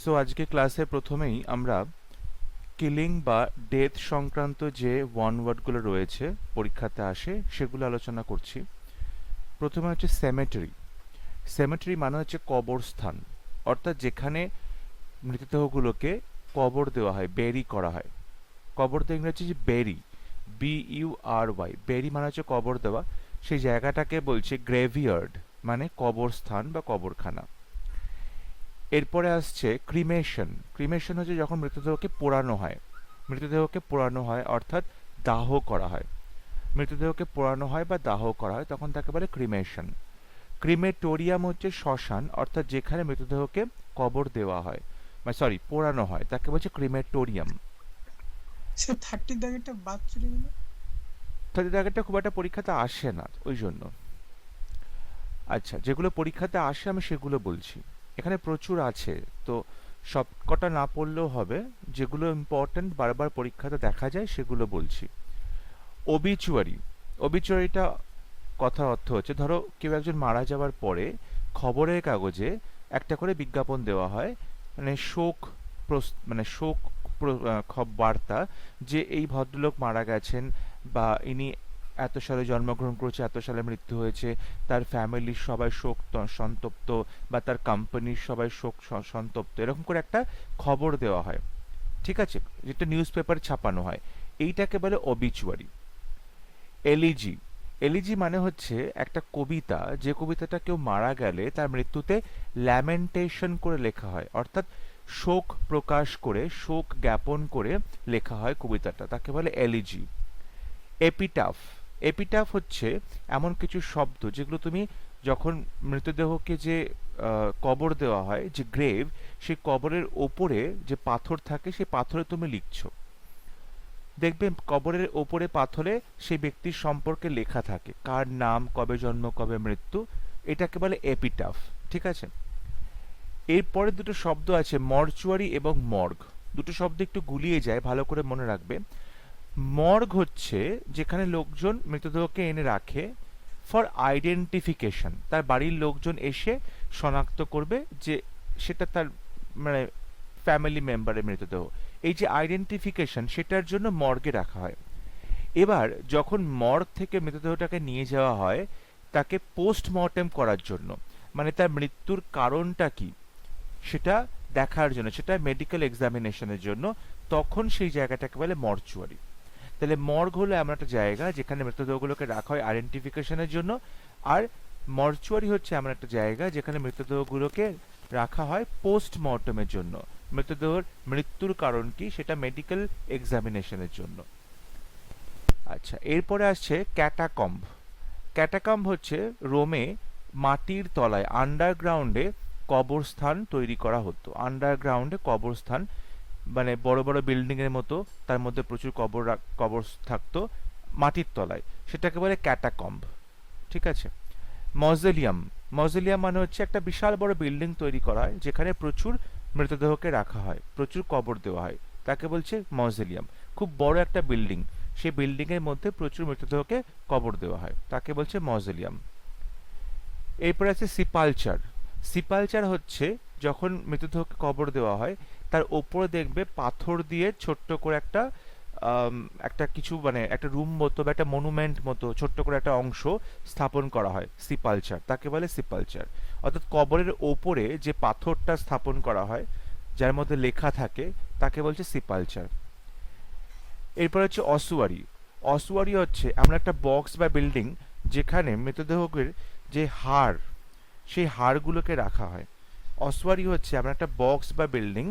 So আজকে ক্লাসে প্রথমেই আমরা কিলিং বা ডেথ সংক্রান্ত যে ওয়ান ওয়ার্ডগুলো রয়েছে পরীক্ষাতে আসে সেগুলো আলোচনা করছি। প্রথমে হচ্ছে সেমেটারি। সেমেটারি মানে হচ্ছে কবরস্থান, অর্থাৎ যেখানে মৃতদেহগুলোকে কবর দেওয়া হয়, বেরি করা হয়। কবর দেওয়া ইংরেজি যে বেরি, BURY, বেরি মানে হচ্ছে কবর দেওয়া। সেই জায়গাটাকে বলছে গ্রেভিয়ার্ড, মানে কবরস্থান বা কবরখানা। এরপরে আসছে ক্রিমেশন। ক্রিমেশন হচ্ছে যখন মৃতদেহকে পোড়ানো হয়। মৃতদেহকে পোড়ানো হয় অর্থাৎ দাহ করা হয়। মৃতদেহকে পোড়ানো হয় বা দাহ করা হয় তখন তাকে বলে ক্রিমেশন। ক্রিমেটোরিয়াম হচ্ছে শ্মশান, অর্থাৎ যেখানে মৃতদেহকে কবর দেওয়া হয়, মানে সরি পোড়ানো হয়, তাকে বলছে ক্রিমেটোরিয়াম। স্যার 30 দাগেরটা বাদ চলে গেল। তাদের জায়গাটা খুব একটা পরীক্ষাতে আসে না ওই জন্য। আচ্ছা, যেগুলো পরীক্ষাতে আসে আমি সেগুলো বলছি। এখানে প্রচুর আছে, তো সব কটা না পড়লেও হবে। যেগুলো ইম্পর্ট্যান্ট বারবার পরীক্ষাতে দেখা যায় সেগুলো বলছি। ওবিচুয়ারি। ওবিচুয়ারিটা কথা অর্থ হচ্ছে, ধরো কেউ একজন মারা যাওয়ার পরে খবরের কাগজে একটা করে বিজ্ঞাপন দেওয়া হয়, মানে শোক মানে শোক বার্তা, যে এই ভদ্রলোক মারা গেছেন, বা ইনি এত সালে জন্মগ্রহণ করেছে, এত সালে মৃত্যু হয়েছে, তার ফ্যামিলির সবাই শোক সন্তপ্ত, বা তার কোম্পানির সবাই শোক সন্তপ্ত, এরকম করে একটা খবর দেওয়া হয়, ঠিক আছে, যেটা নিউজ পেপারে ছাপানো হয়। এইটাকে বলে অবিচুয়ারি। এলিজি। এলিজি মানে হচ্ছে একটা কবিতা, যে কবিতাটা কেউ মারা গেলে তার মৃত্যুতে ল্যামেন্টেশন করে লেখা হয়, অর্থাৎ শোক প্রকাশ করে, শোক জ্ঞাপন করে লেখা হয় কবিতাটা, তাকে বলে এলিজি। এপিটাফ। এপিটাফ হচ্ছে এমন কিছু শব্দ যেগুলো তুমি যখন মৃতদেহকে যে কবর দেওয়া হয়, যে গ্রেভ, সেই কবরের ওপরে যে পাথর থাকে সেই পাথরে তুমি লিখছো। দেখবে কবরের ওপরে পাথরে সেই ব্যক্তির সম্পর্কে লেখা থাকে, কার নাম, কবে জন্ম, কবে মৃত্যু, এটাকে বলে এপিটাফ, ঠিক আছে। এরপরে দুটো শব্দ আছে, মর্চুয়ারি এবং মর্গ। দুটো শব্দ একটু গুলিয়ে যায়, ভালো করে মনে রাখবে। মর্গ হচ্ছে যেখানে লোকজন মৃতদেহকে এনে রাখে ফর আইডেন্টিফিকেশন, তার বাড়ির লোকজন এসে শনাক্ত করবে যে সেটা তার মানে ফ্যামিলি মেম্বারের মৃতদেহ। এই যে আইডেন্টিফিকেশন, সেটার জন্য মর্গে রাখা হয়। এবার যখন মর্গ থেকে মৃতদেহটাকে নিয়ে যাওয়া হয় তাকে পোস্টমর্টেম করার জন্য, মানে তার মৃত্যুর কারণটা কি সেটা দেখার জন্য, সেটা মেডিকেল এক্সামিনেশনের জন্য, তখন সেই জায়গাটাকে বলে মর্চুয়ারি। তাহলে মর্গ হলো এমন একটা জায়গা যেখানে মৃতদেহগুলোকে রাখা হয় আইডেন্টিফিকেশনের জন্য, আর মর্চুয়ারি হচ্ছে এমন একটা জায়গা যেখানে মৃতদেহগুলোকে রাখা হয় পোস্টমর্টমের জন্য, মৃতদেহের মৃত্যুর কারণ কি সেটা মেডিকেল এক্সামিনেশনের জন্য। আচ্ছা, এরপরে আসছে ক্যাটাকম্ব। ক্যাটাকম্ব হচ্ছে রোমে মাটির তলায়, আন্ডারগ্রাউন্ডে কবরস্থান তৈরি করা হতো। আন্ডারগ্রাউন্ডে কবরস্থান, মানে বড় বড় বিল্ডিং এর মতো, তার মধ্যে প্রচুর কবর থাকতো মাটির তলায়, সেটাকে বলে ক্যাটাকম্ব, ঠিক আছে। মজেলিয়াম। মজেলিয়াম মানে হচ্ছে একটা বিশাল বড় বিল্ডিং তৈরি করা হয় যেখানে প্রচুর মৃতদেহকে রাখা হয়, প্রচুর কবর দেওয়া হয়, তাকে বলছে মজেলিয়াম। খুব বড় একটা বিল্ডিং, সেই বিল্ডিং এর মধ্যে প্রচুর মৃতদেহকে কবর দেওয়া হয়, তাকে বলছে মজেলিয়াম। এরপর আছে সিপালচার। সিপালচার হচ্ছে যখন মৃতদেহকে কবর দেওয়া হয় তার ওপরে দেখবে পাথর দিয়ে ছোট্ট করে একটা একটা কিছু, মানে একটা রুম মতো বা একটা মনুমেন্ট মতো ছোট্ট করে একটা অংশ স্থাপন করা হয়, সিপালচার, তাকে বলে সিপালচার। অর্থাৎ কবরের ওপরে যে পাথরটা স্থাপন করা হয় যার মধ্যে লেখা থাকে তাকে বলছে সিপালচার। এরপর হচ্ছে অসুয়ারি। অসুয়ারি হচ্ছে এমন একটা বক্স বা বিল্ডিং যেখানে মৃতদেহের যে হাড়, সেই হাড়গুলোকে রাখা হয়। অসুয়ারি হচ্ছে এমন একটা বক্স বা বিল্ডিং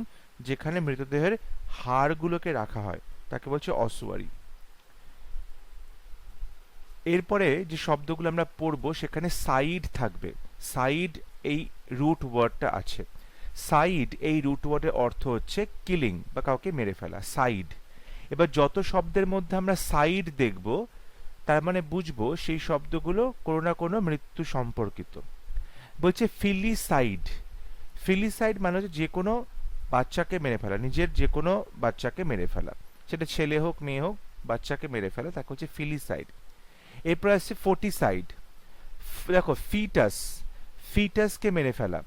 যেখানে মৃতদেহের হাড়গুলোকে রাখা হয়, তাকে বলছে অসুয়ারি। এরপরে যে শব্দগুলো আমরা পড়বো সেখানে সাইড থাকবে। সাইড, এই রুট ওয়ার্ডটা আছে। সাইড এই রুট ওয়ার্ডের অর্থ হচ্ছে কিলিং বা কাউকে মেরে ফেলা, সাইড। এবার যত শব্দের মধ্যে আমরা সাইড দেখব তার মানে বুঝবো সেই শব্দগুলো কোনো না কোনো মৃত্যু সম্পর্কিত। বলছে ফিলিসাইড। ফিলিসাইড মানে হচ্ছে যে কোনো বাচ্চাকে মেরে ফেলা, নিজের যে কোনো বাচ্চাকে মেরে ফেলা, সেটা ছেলে হোক মেয়ে হোক, বাচ্চাকে মেরে ফেলা, তাকে হচ্ছে ফিলিসাইড। এরপর আসছে ফোর্টিসাইড। দেখো ফিটাস, ফিটাসকে মেরে ফেলা।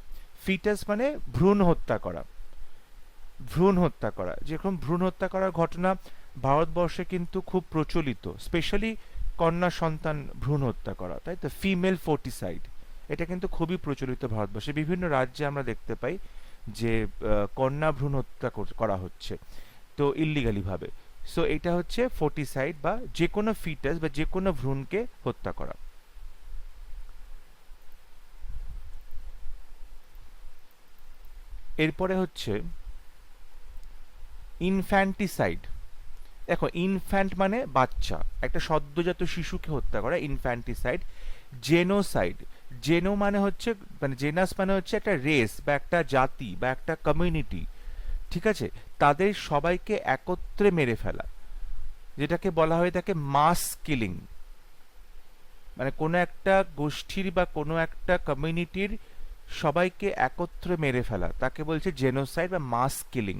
ফিটাস মানে ভ্রূণ হত্যা করা। ভ্রূণ হত্যা করা, যেরকম ভ্রূণ হত্যা করার ঘটনা ভারতবর্ষে কিন্তু খুব প্রচলিত, স্পেশালি কন্যা সন্তান ভ্রূণ হত্যা করা, তাই তো, ফিমেল ফোর্টিসাইড, এটা কিন্তু খুবই প্রচলিত ভারতবর্ষে। বিভিন্ন রাজ্যে আমরা দেখতে পাই যে কন্যা ভ্রূণ হত্যা করা হচ্ছে, তো ইল্লিগালি ভাবে। সো এটা হচ্ছে ফোর্টিসাইড, বা যে কোনো ফিটাস বা যে কোনো ভ্রূণকে হত্যা করা। এরপরে হচ্ছে ইনফ্যান্টিসাইড। দেখো, ইনফ্যান্ট মানে বাচ্চা, একটা সদ্যজাত শিশুকে হত্যা করা ইনফ্যান্টিসাইড। জেনোসাইড, জেনো মানে হচ্ছে, মানে জেনাস মানে হচ্ছে একটা রেস বা একটা জাতি বা একটা কমিউনিটি, ঠিক আছে, তাদের সবাইকে একত্রে মেরে ফেলা, যেটাকে বলা হয়ে থাকে মাস কিলিং। মানে কোনো একটা গোষ্ঠীর বা কোনো একটা কমিউনিটির সবাইকে একত্রে মেরে ফেলা, তাকে বলছে জেনোসাইড বা মাস কিলিং।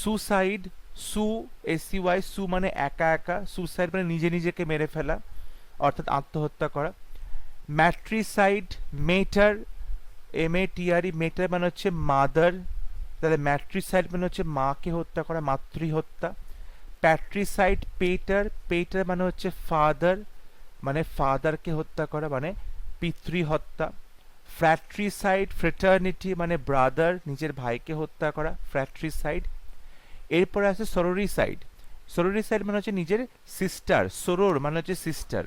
সুসাইড, সু, এসইউআই, সু মানে একা একা, সুসাইড মানে নিজে নিজেকে মেরে ফেলা, অর্থাৎ আত্মহত্যা করা। ম্যাট্রিসাইড, মেটার, এমএটিআরই, মেটার মানে হচ্ছে মাদার, তাহলে ম্যাট্রিসাইড মানে হচ্ছে মাকে হত্যা করা, মাতৃহত্যা। প্যাট্রিসাইড, পেটার, পেটার মানে হচ্ছে ফাদার, মানে ফাদারকে হত্যা করা, মানে পিতৃহত্যা। ফ্র্যাট্রিসাইড, ফ্রেটার্নিটি মানে ব্রাদার, নিজের ভাইকে হত্যা করা, ফ্র্যাট্রিসাইড। এরপরে আছে সরোরিসাইড। সরোরিসাইড মানে হচ্ছে নিজের সিস্টার, সোরোর মানে হচ্ছে সিস্টার,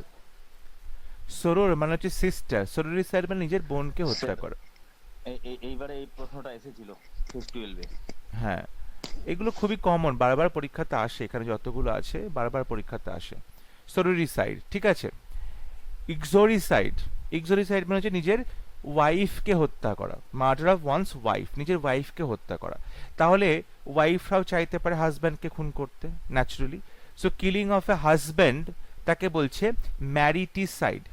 সোরোর মানে হচ্ছে সিস্টার, সরোরিসাইড মানে নিজের বোনকে হত্যা স্যার, করা। এইবারে এই প্রশ্নটা এসেছিল ক্লাস 12-এ। হ্যাঁ, এগুলো খুবই কমন, বারবার পরীক্ষাতে আসে, এখানে যতগুলো আছে বারবার পরীক্ষাতে আসে। সরোরিসাইড, ঠিক আছে। ইক্সোরিসাইড, ইক্সোরিসাইড মানে হচ্ছে নিজের ওয়াইফকে হত্যা করা, মার্ডার অফ ওয়ান্স ওয়াইফ, নিজের ওয়াইফকে হত্যা করা। তাহলে ওয়াইফরাও চাইতে পারে হাজব্যান্ডকে খুন করতে, naturally. So killing of A husband তাকে বলছে ম্যারিটিসাইড,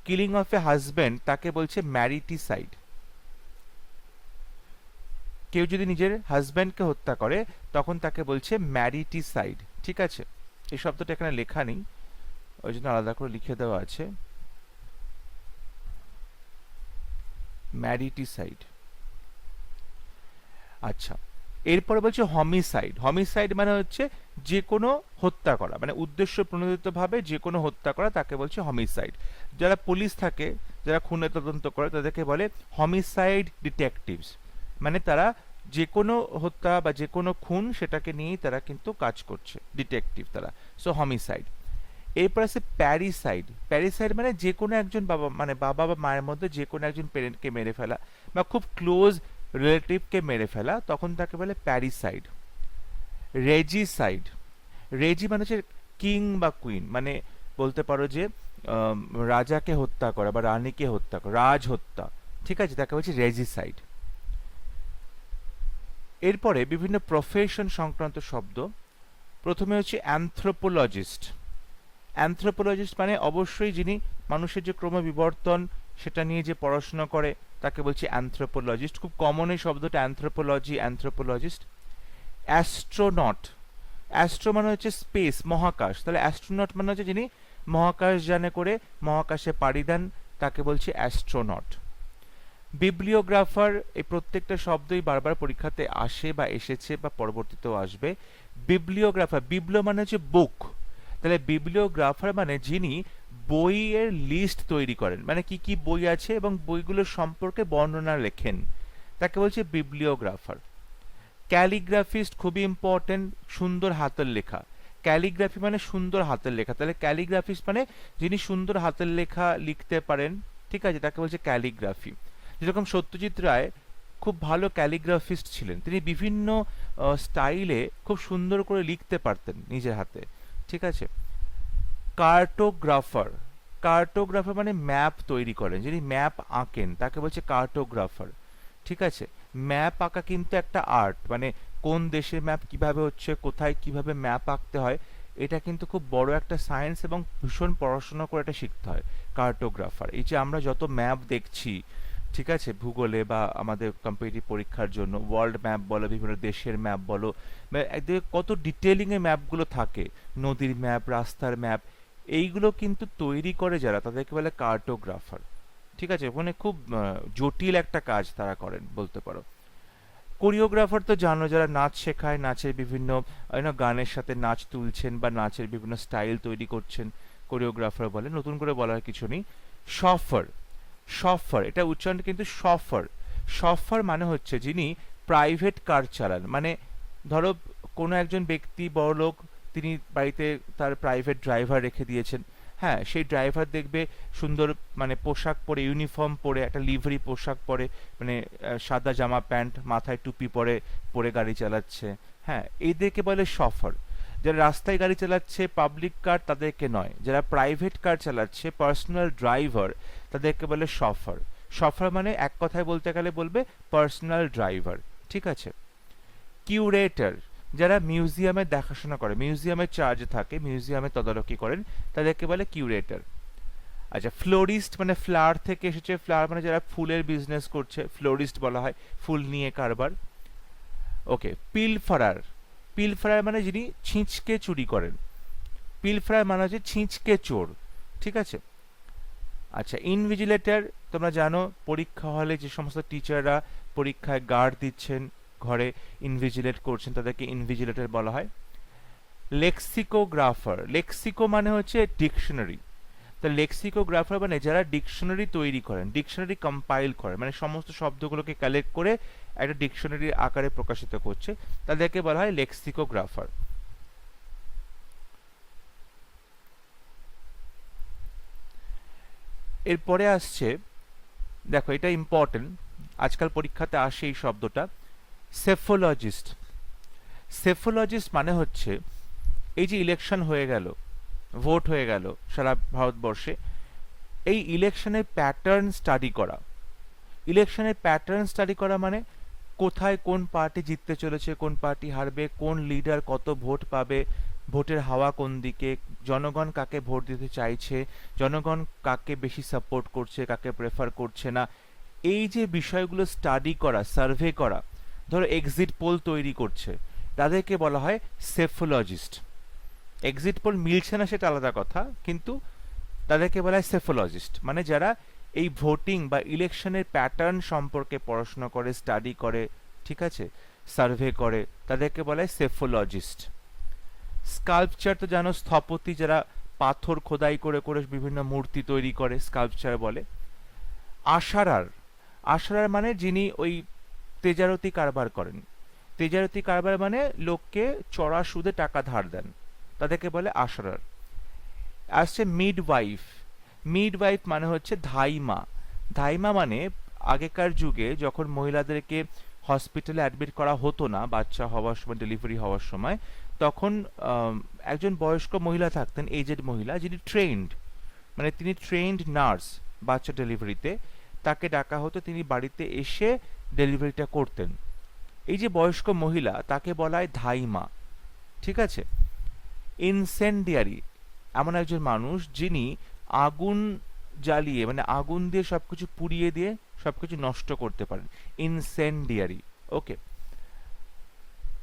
কিলিং অফ এ হাজব্যান্ড তাকে বলছে ম্যারিটিসাইড। কেউ যদি নিজের হাজব্যান্ডকে হত্যা করে তখন তাকে বলছে ম্যারিটিসাইড, ঠিক আছে। এই শব্দটা এখানে লেখা নেই, ওই জন্য আলাদা করে লিখে দেওয়া আছে ম্যারিটিসাইড। আচ্ছা, এরপরে বলছে হমিসাইড। হমিসাইড মানে হচ্ছে যে কোনো হত্যা করা, মানে উদ্দেশ্য প্রণোদিতভাবে যে কোনো হত্যা করা, তাকে বলছে হমিসাইড। যারা পুলিশ থাকে, যারা খুনের তদন্ত করে, তাদেরকে বলে হমিসাইড ডিটেকটিভস, মানে তারা যে কোনো হত্যা বা যে কোনো খুন সেটাকে নিয়েই তারা কিন্তু কাজ করছে, ডিটেকটিভ তারা। সো হমিসাইড। এরপর আছে প্যারিসাইড। প্যারিসাইড মানে যে কোনো একজন বাবা, মানে বাবা বা মায়ের মধ্যে যে কোনো একজন পেরেন্টকে মেরে ফেলা বা খুব ক্লোজ রিলেটিভকে মেরে ফেলা, তখন তাকে বলে প্যারিসাইড। রেজিসাইড, রেজি মানে হচ্ছে কিং বা কুইন, মানে বলতে পারো যে আম, রাজাকে হত্যা করা বা রানীকে হত্যা করা, রাজ হত্যা, ঠিক আছে, তাকে বলছে রেজিসাইড। এরপরে বিভিন্ন প্রফেশন সংক্রান্ত শব্দ। প্রথমে হচ্ছে অ্যানথ্রোপোলজিস্ট। অ্যানথ্রোপোলজিস্ট মানে অবশ্যই যিনি মানুষের যে ক্রমবিবর্তন সেটা নিয়ে যে পড়াশোনা করে, তাকে বলছি অ্যানথ্রোপোলজিস্ট। খুব কমন এই শব্দটা, অ্যানথ্রোপোলজি, অ্যানথ্রোপোলজিস্ট। অ্যাস্ট্রোনট, অ্যাস্ট্রো মানে হচ্ছে স্পেস, মহাকাশ, তাহলে অ্যাস্ট্রোনট মানে হচ্ছে যিনি মহাকাশ যানে করে মহাকাশে পাড়ি দেন, তাকে বলছি অ্যাস্ট্রোনট। বিবলিওগ্রাফার, এই প্রত্যেকটা শব্দই বারবার পরীক্ষাতে আসে বা এসেছে বা পরবর্তীতেও আসবে। বিবলিওগ্রাফার, বিবলো মানে হচ্ছে বুক, তাহলে বিবলিওগ্রাফার মানে যিনি বইয়ের লিস্ট তৈরি করেন, মানে কি কি বই আছে এবং বইগুলোর সম্পর্কে বর্ণনা লেখেন, তাকে বলছে বিবলিওগ্রাফার। ক্যালিগ্রাফিস্ট, খুবই ইম্পর্টেন্ট, সুন্দর হাতের লেখা। ক্যালিগ্রাফি মানে সুন্দর হাতের লেখা, তাহলে ক্যালিগ্রাফিস্ট মানে যিনি সুন্দর হাতের লেখা লিখতে পারেন, ঠিক আছে, তাকে বলছে ক্যালিগ্রাফি। যেরকম সত্যজিৎ রায় খুব ভালো ক্যালিগ্রাফিস্ট ছিলেন, তিনি বিভিন্ন স্টাইলে খুব সুন্দর করে লিখতে পারতেন নিজের হাতে, ঠিক আছে। কার্টোগ্রাফার, কার্টোগ্রাফার মানে ম্যাপ তৈরি করেন, যিনি ম্যাপ আঁকেন তাকে বলছে কার্টোগ্রাফার, ঠিক আছে। ম্যাপ আঁকা কিন্তু একটা আর্ট, মানে কোন দেশের ম্যাপ কিভাবে হচ্ছে, কোথায় কিভাবে ম্যাপ আঁকতে হয়, এটা কিন্তু খুব বড় একটা সায়েন্স এবং ভীষণ পড়াশোনা করে এটা শিখতে হয়। কার্টোগ্রাফার, এই যে আমরা যত ম্যাপ দেখছি, ঠিক আছে, ভূগোলে বা আমাদের কম্পিটিটিভ পরীক্ষার জন্য ওয়ার্ল্ড ম্যাপ বলো, বিভিন্ন দেশের ম্যাপ বলো, মানে একদিকে কত ডিটেলিং এ ম্যাপগুলো থাকে, নদীর ম্যাপ, রাস্তার ম্যাপ, এইগুলো কিন্তু তৈরি করে যারা, তাদেরকে বলে কার্টোগ্রাফার, ঠিক আছে। ওখানে খুব জটিল একটা কাজ তারা করেন বলতে পারো। কোরিওগ্রাফার তো জানো, যারা নাচ শেখায়, নাচের বিভিন্ন গানের সাথে নাচ তুলছেন বা নাচের বিভিন্ন স্টাইল তৈরি করছেন, কোরিওগ্রাফার বলে, নতুন করে বলার কিছু নেই। শফার, শফার এটা উচ্চারণ কিন্তু শফার। শফার মানে হচ্ছে যিনি প্রাইভেট কার চালান, মানে ধরো কোনো একজন ব্যক্তি বড়লোক, তিনি বাড়িতে তার প্রাইভেট ড্রাইভার রেখে দিয়েছেন। হ্যাঁ, সেই ড্রাইভার দেখবে সুন্দর মানে পোশাক পরে, ইউনিফর্ম পরে, একটা লিভারি পোশাক পরে, মানে সাদা জামা প্যান্ট, মাথায় টুপি পরে পরে গাড়ি চালাচ্ছে। হ্যাঁ, এদেরকে বলে শফার। যারা রাস্তায় গাড়ি চালাচ্ছে, পাবলিক কার, তাদেরকে নয়। যারা প্রাইভেট কার চালাচ্ছে, পার্সোনাল ড্রাইভার, তাদেরকে বলে শফার। শফার মানে এক কথায় বলতে গেলে বলবে পার্সোনাল ড্রাইভার। ঠিক আছে। কিউরেটর, যারা মিউজিয়ামের দেখাশোনা করে, মিউজিয়ামের চার্জে থাকে, মিউজিয়ামে তদারকি করেন, তাদেরকে বলে কিউরেটর। আচ্ছা, ফ্লোরিস্ট মানে ফ্লাওয়ার থেকে এসেছে, ফ্লাওয়ার মানে যারা ফুলের বিজনেস করছে, ফ্লোরিস্ট বলা হয়, ফুল নিয়ে কারবার। ওকে, পিলফারার, পিলফারার মানে যিনি ছিঁচকে চুরি করেন, পিলফারার মানে হচ্ছে ছিঁচকে চোর। ঠিক আছে। আচ্ছা, ইনভিজিলেটর, তোমরা জানো পরীক্ষা হলে যে সমস্ত টিচাররা পরীক্ষায় গার্ড দিচ্ছেন, ঘরে ইনভিজিলেট করছেন, তাদেরকে ইনভিজিলেটর বলা হয়। লেক্সিকোগ্রাফার, লেক্সিকো মানে হচ্ছে ডিকশনারি, তা লেক্সিকোগ্রাফার মানে যারা ডিকশনারি তৈরি করেন, ডিকশনারি কম্পাইল করেন, মানে সমস্ত শব্দগুলোকে কালেক্ট করে একটা ডিকশনারির আকারে প্রকাশিত করছে, তাদেরকে বলা হয় লেক্সিকোগ্রাফার। এরপরে আসছে, দেখো এটা ইম্পর্টেন্ট, আজকাল পরীক্ষাতে আসে এই শব্দটা, সেফোলজিস্ট। সেফোলজিস্ট মানে হচ্ছে এই যে ইলেকশন হয়ে গেল, ভোট হয়ে গেল সারা ভারতবর্ষে, এই ইলেকশনের প্যাটার্ন স্টাডি করা। ইলেকশনের প্যাটার্ন স্টাডি করা মানে কোথায় কোন পার্টি জিততে চলেছে, কোন পার্টি হারবে, কোন লিডার কত ভোট পাবে, ভোটের হাওয়া কোন দিকে, জনগণ কাকে ভোট দিতে চাইছে, জনগণ কাকে বেশি সাপোর্ট করছে, কাকে প্রেফার করছে না, এই যে বিষয়গুলো স্টাডি করা, সার্ভে করা, ধরো এক্সিট পোল তৈরি করছে, তাদেরকে বলা হয় সেফোলজিস্ট। এক্সিট পোল মিলছে না সেটা আলাদা কথা, কিন্তু তাদেরকে বলা হয় সেফোলজিস্ট, মানে যারা এই ভোটিং বা ইলেকশনের প্যাটার্ন সম্পর্কে পড়াশোনা করে, স্টাডি করে, ঠিক আছে, সার্ভে করে, তাদেরকে বলা হয় সেফোলজিস্ট। স্কাল্পচার তো জানো, স্থপতি, যারা পাথর খোদাই করে করে বিভিন্ন মূর্তি তৈরি করে, স্কাল্পচার বলে। আশারার, আশারার মানে যিনি ওই তেজারতি কারবার করেন, তেজারতি কারবার মানে লোককে চড়া সুদে টাকা ধার দেন, তাদেরকে বলে আশারার। আসছে মিডওয়াইফ, মিডওয়াইফ মানে হচ্ছে ধাইমা। ধাইমা মানে আগেকার যুগে যখন মহিলাদেরকে হসপিটালে অ্যাডমিট করা হতো না বাচ্চা হওয়ার সময়, ডেলিভারি হওয়ার সময়, তখন একজন বয়স্ক মহিলা থাকতেন, এজেড মহিলা, যিনি ট্রেন্ড, মানে তিনি ট্রেন্ড নার্স বাচ্চা ডেলিভারিতে, তাকে ডাকা হতো, তিনি বাড়িতে এসে ডেলিভারিটা করতেন। এই যে বয়স্ক মহিলা, তাকে বলা হয় ধাইমা। ঠিক আছে। ইনসেন্ডিয়ারি, এমন একজন মানুষ যিনি আগুন জ্বালিয়ে, মানে আগুন দিয়ে সবকিছু পুড়িয়ে দিয়ে সবকিছু নষ্ট করতে পারেন, ইনসেন্ডিয়ারি। ওকে।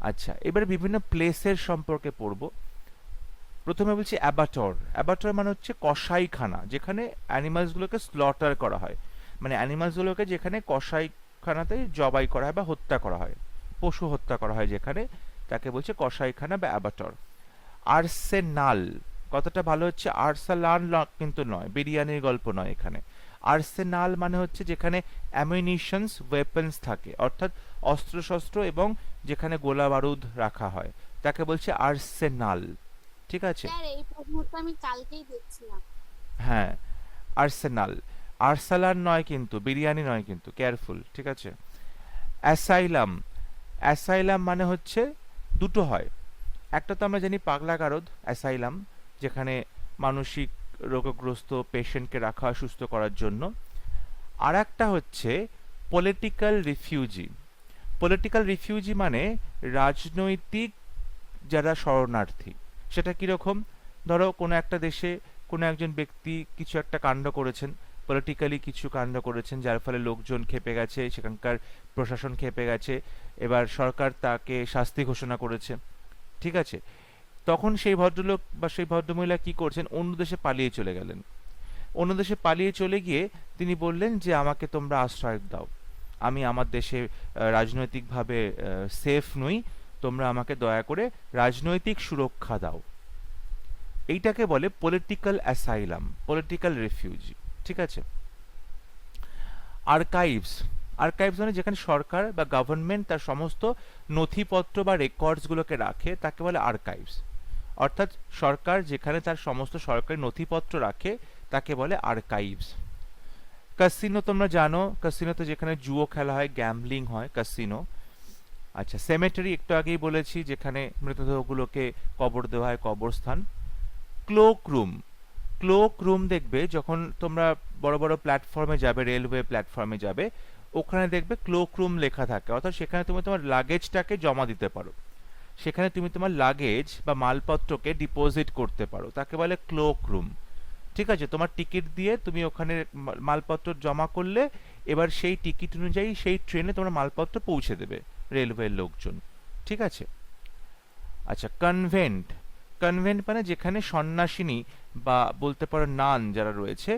আচ্ছা, এবারে বিভিন্ন প্লেসের সম্পর্কে পড়ব। প্রথমে বলছি অ্যাবাটর। অ্যাবাটর মানে হচ্ছে কসাইখানা, যেখানে অ্যানিমালসগুলোকে স্লটার করা হয়, মানে অ্যানিমালসগুলোকে যেখানে কসাইখানাতে জবাই করা হয় বা হত্যা করা হয়, পশু হত্যা করা হয় যেখানে, তাকে বলছে কসাইখানা বা অ্যাবাটর। আর্সেনাল, কথাটা ভালো হচ্ছে আর্সালান কিন্তু নয়, বিরিয়ানির গল্প নয় এখানে। আর্সেনাল মানে হচ্ছে যেখানে অ্যামিনিশনস, ওয়েপন্স থাকে, অর্থাৎ অস্ত্রশস্ত্র এবং যেখানে গোলা বারুদ রাখা হয়, তাকে বলছে আর্সেনাল। ঠিক আছে। স্যার এই প্রশ্নটা আমি কালকেই দেখছিলাম। হ্যাঁ, আর্সেনাল, আর্সালান নয় কিন্তু, বিরিয়ানি নয় কিন্তু, কেয়ারফুল। ঠিক আছে। অ্যাসাইলাম, অ্যাসাইলাম মানে হচ্ছে দুটো হয়, একটা তো আমরা জানি পাগলা গারদ, অ্যাসাইলাম, যেখানে মানসিক রোগগ্রস্ত পেশেন্টকে রাখা হয় সুস্থ করার জন্য। আর একটা হচ্ছে পলিটিক্যাল রিফিউজি। পলিটিক্যাল রিফিউজি মানে রাজনৈতিক যারা শরণার্থী। সেটা কিরকম, ধরো কোনো একটা দেশে কোনো একজন ব্যক্তি কিছু একটা কাণ্ড করেছেন, পলিটিক্যালি কিছু কাণ্ড করেছেন, যার ফলে লোকজন ক্ষেপে গেছে, সেখানকার প্রশাসন ক্ষেপে গেছে, এবার সরকার তাকে শাস্তি ঘোষণা করেছে। ঠিক আছে। তখন সেই ভদ্রলোক বা সেই ভদ্রমহিলা কি করছেন, অন্য দেশে পালিয়ে চলে গেলেন। অন্য দেশে পালিয়ে চলে গিয়ে তিনি বললেন যে আমাকে তোমরা আশ্রয় দাও, আমি আমার দেশে রাজনৈতিকভাবে সেফ নই, তোমরা আমাকে দয়া করে রাজনৈতিক সুরক্ষা দাও। এইটাকে বলে পলিটিক্যাল অ্যাসাইলাম, পলিটিক্যাল রেফিউজি। ঠিক আছে। আর্কাইভস, আর্কাইভস মানে যেখানে সরকার বা গভর্নমেন্ট তার সমস্ত নথিপত্র বা রেকর্ডসগুলোকে রাখে তাকে বলে আর্কাইভস। অর্থাৎ সরকার যেখানে তার সমস্ত সরকারি নথিপত্র রাখে তাকে বলে আর্কাইভস। ক্যাসিনো তোমরা জানো, ক্যাসিনোতে যেখানে জুয়ো খেলা হয়, গ্যাম্বলিং হয়, ক্যাসিনো। আচ্ছা, সেমেটারি একটু আগেই বলেছি, যেখানে মৃতদেহগুলোকে কবর দেওয়া হয়, কবরস্থান। ক্লোক রুম, ক্লোক রুম দেখবে যখন তোমরা বড় বড় প্ল্যাটফর্মে যাবে, রেলওয়ে প্ল্যাটফর্মে যাবে, ওখানে দেখবে ক্লোক রুম লেখা থাকে, অর্থাৎ সেখানে তুমি তোমার লাগেজটাকে জমা দিতে পারো, সেখানে তুমি তোমার লাগেজ বা মালপত্রকে ডিপোজিট করতে পারো, তাকে বলে ক্লোক রুম। ঠিক আছে, তোমার টিকিট দিয়ে তুমি ওখানে মালপত্র জমা করলে, এবার সেই টিকিট অনুযায়ী সেই ট্রেনে তোমার মালপত্র পৌঁছে দেবে রেলওয়ের লোকজন। ঠিক আছে। আচ্ছা, কনভেন্ট, কনভেন্ট মানে যেখানে সন্ন্যাসিনী বা বলতে পারো নান যারা রয়েছে,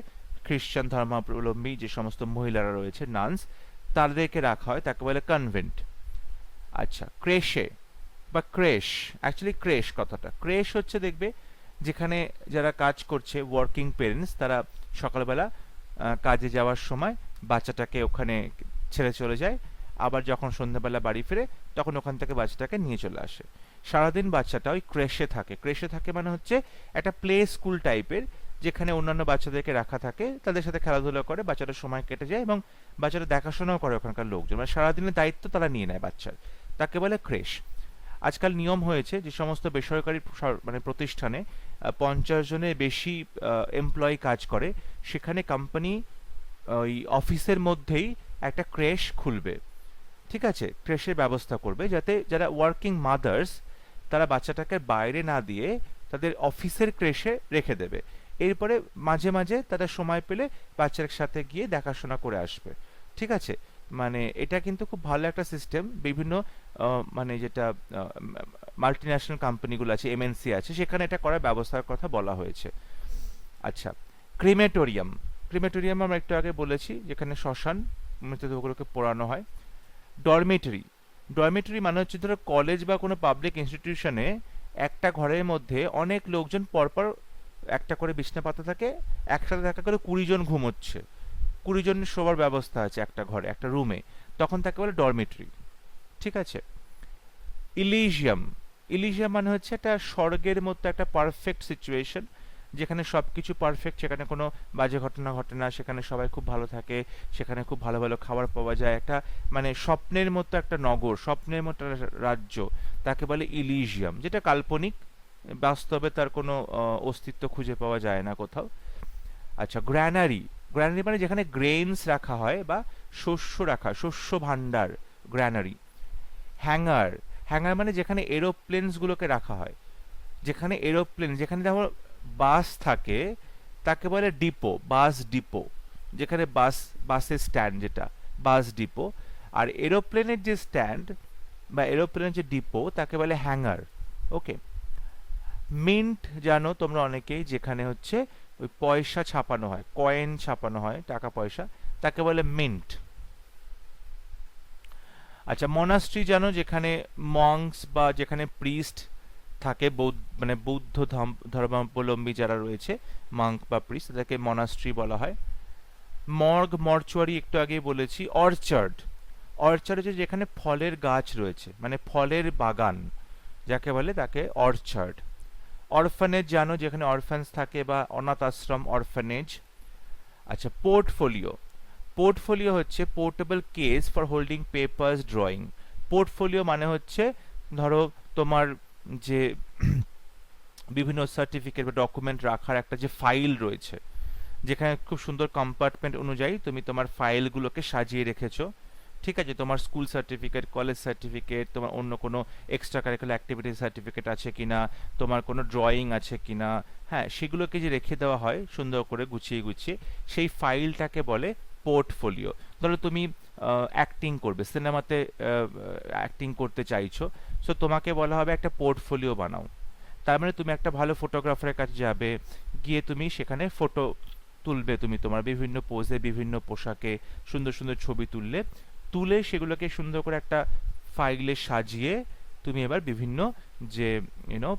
খ্রিস্টান ধর্মাবলম্বী যে সমস্ত মহিলারা রয়েছে, নানস, তাদেরকে রাখা হয়, তাকে বলে কনভেন্ট। আচ্ছা, ক্রেশে বা ক্রেশ, অ্যাকচুয়ালি ক্রেশ কথাটা, ক্রেশ হচ্ছে দেখবে যেখানে যারা কাজ করছে, ওয়ার্কিং পেরেন্টস, তারা সকালবেলা কাজে যাওয়ার সময় বাচ্চাটাকে ওখানে ছেড়ে চলে যায়, আবার যখন সন্ধ্যাবেলা বাড়ি ফিরে তখন ওখান থেকে বাচ্চাটাকে নিয়ে চলে আসে। সারাদিন বাচ্চাটা ওই ক্রেশে থাকে। ক্রেশে থাকে মানে হচ্ছে একটা প্লে স্কুল টাইপের, যেখানে অন্যান্য বাচ্চাদেরকে রাখা থাকে, তাদের সাথে খেলাধুলা করে, বাচ্চাটার সময় কেটে যায় এবং বাচ্চাটা দেখাশোনাও করে ওখানকার লোকজন, মানে সারাদিনের দায়িত্ব তারা নিয়ে নেয় বাচ্চার, তাকে বলে ক্রেশ। আজকাল নিয়ম হয়েছে যে সমস্ত বেসরকারি মানে প্রতিষ্ঠানে 50 জনের বেশি এমপ্লয়ি কাজ করে, সেখানে কোম্পানি ওই অফিসের মধ্যেই একটা ক্রেশ খুলবে। ঠিক আছে, ক্রেশের ব্যবস্থা করবে যাতে যারা ওয়ার্কিং মাদার্স তারা বাচ্চাটাকে বাইরে না দিয়ে তাদের অফিসের ক্রেশে রেখে দেবে, এরপরে মাঝে মাঝে তারা সময় পেলে বাচ্চার সাথে গিয়ে দেখাশোনা করে আসবে। ঠিক আছে, মানে এটা কিন্তু খুব ভালো একটা সিস্টেম। বিভিন্ন মানে যেটা মাল্টি ন্যাশনাল কোম্পানিগুলো আছে, এমএনসি আছে, সেখানে এটা করার ব্যবস্থার কথা বলা হয়েছে। আচ্ছা, ক্রিমেটোরিয়াম, ক্রিমেটোরিয়াম আমরা একটু আগে বলেছি, যেখানে শ্মশান, মৃতদেহগুলোকে পোড়ানো হয়। ডরমেটরি, ডরমেটরি মানে হচ্ছে ধরো কলেজ বা কোনো পাবলিক ইনস্টিটিউশনে একটা ঘরের মধ্যে অনেক লোকজন পরপর একটা করে বিছনা পাতা থাকে, একসাথে থাকা করে 20 জন ঘুমোচ্ছে, 20 জন শোবার ব্যবস্থা আছে একটা ঘরে, একটা রুমে, তখন তাকে বলে ডরমেটরি। ঠিক আছে। ইলিজিয়াম, ইলিজিয়াম মানে হচ্ছে একটা স্বর্গের মতো একটা পারফেক্ট সিচুয়েশন, যেখানে সবকিছু পারফেক্ট, সেখানে কোনো বাজে ঘটনা ঘটে না, সেখানে সবাই খুব ভালো থাকে, সেখানে খুব ভালো ভালো খাবার পাওয়া যায়, একটা মানে স্বপ্নের মতো একটা নগর, স্বপ্নের মতো একটা রাজ্য, তাকে বলে ইলিজিয়াম, যেটা কাল্পনিক, বাস্তবে তার কোনো অস্তিত্ব খুঁজে পাওয়া যায় না কোথাও। আচ্ছা, গ্র্যানারি, গ্র্যানারি মানে যেখানে গ্রেইনস রাখা হয় বা শস্য রাখা, শস্য ভাণ্ডার, গ্র্যানারি। হ্যাঙ্গার, হ্যাঙ্গার মানে যেখানে এরোপ্লেনস গুলোকে রাখা হয়, যেখানে এরোপ্লেন, যেখানে দেখো বাস থাকে, তাকে বলে ডিপো, বাস ডিপো, যেখানে বাসের স্ট্যান্ড, যেটা বাস ডিপো। আর এরোপ্লেনের যে স্ট্যান্ড বা এরোপ্লেনের যে ডিপো তাকে বলে হ্যাঙ্গার। ওকে। মিন্ট জানো তোমরা অনেকেই, যেখানে হচ্ছে ওই পয়সা ছাপানো হয়, কয়েন ছাপানো হয়, টাকা পয়সা, তাকে বলে মিন্ট। আচ্ছা, মনাস্ট্রি জানো, যেখানে মংস বা যেখানে প্রিস্ট থাকে, মানে বৌদ্ধ ধর্মাবলম্বী যারা রয়েছে, মাঙ্ক বা প্রিস্ট, তাদেরকে মনাস্ট্রি বলা হয়। মর্গ, মর্চুয়ারি একটু আগেই বলেছি। অর্চার্ড, অর্চার্ড হচ্ছে যেখানে ফলের গাছ রয়েছে, মানে ফলের বাগান যাকে বলে, তাকে অর্চার্ড। অরফানেজ জানো, যেখানে অরফ্যান্স থাকে বা অনাথ আশ্রম, অরফানেজ। আচ্ছা, পোর্টফোলিও, পোর্টফোলিও হচ্ছে portable case for holding papers, drawing. Portfolio মানে হচ্ছে ধরো তোমার যে বিভিন্ন সার্টিফিকেট বা ডকুমেন্ট রাখার একটা যে ফাইল রয়েছে, যেখানে খুব সুন্দর কম্পার্টমেন্ট অনুযায়ী তুমি তোমার ফাইলগুলোকে সাজিয়ে রেখেছো। ঠিক আছে, তোমার স্কুল সার্টিফিকেট, কলেজ সার্টিফিকেট, তোমার অন্য কোনো এক্সট্রা কারিকুলার অ্যাক্টিভিটি সার্টিফিকেট আছে কিনা, তোমার কোনো ড্রয়িং আছে কিনা, হ্যাঁ, সেগুলোকে যে রেখে দেওয়া হয় সুন্দর করে গুছিয়ে গুছিয়ে, সেই ফাইলটাকে বলে পোর্টফোলিও। ধরো তুমি অ্যাক্টিং করবে, সিনেমাতে অ্যাক্টিং করতে চাইছো, সো তোমাকে বলা হবে একটা পোর্টফোলিও বানাও। তার মানে তুমি একটা ভালো ফটোগ্রাফারের কাছে যাবে, গিয়ে তুমি সেখানে ফটো তুলবে, তুমি তোমার বিভিন্ন পোজে, বিভিন্ন পোশাকে সুন্দর সুন্দর ছবি তুলে সেগুলোকে সুন্দর করে একটা ফাইলে সাজিয়ে তুমি এবার বিভিন্ন যে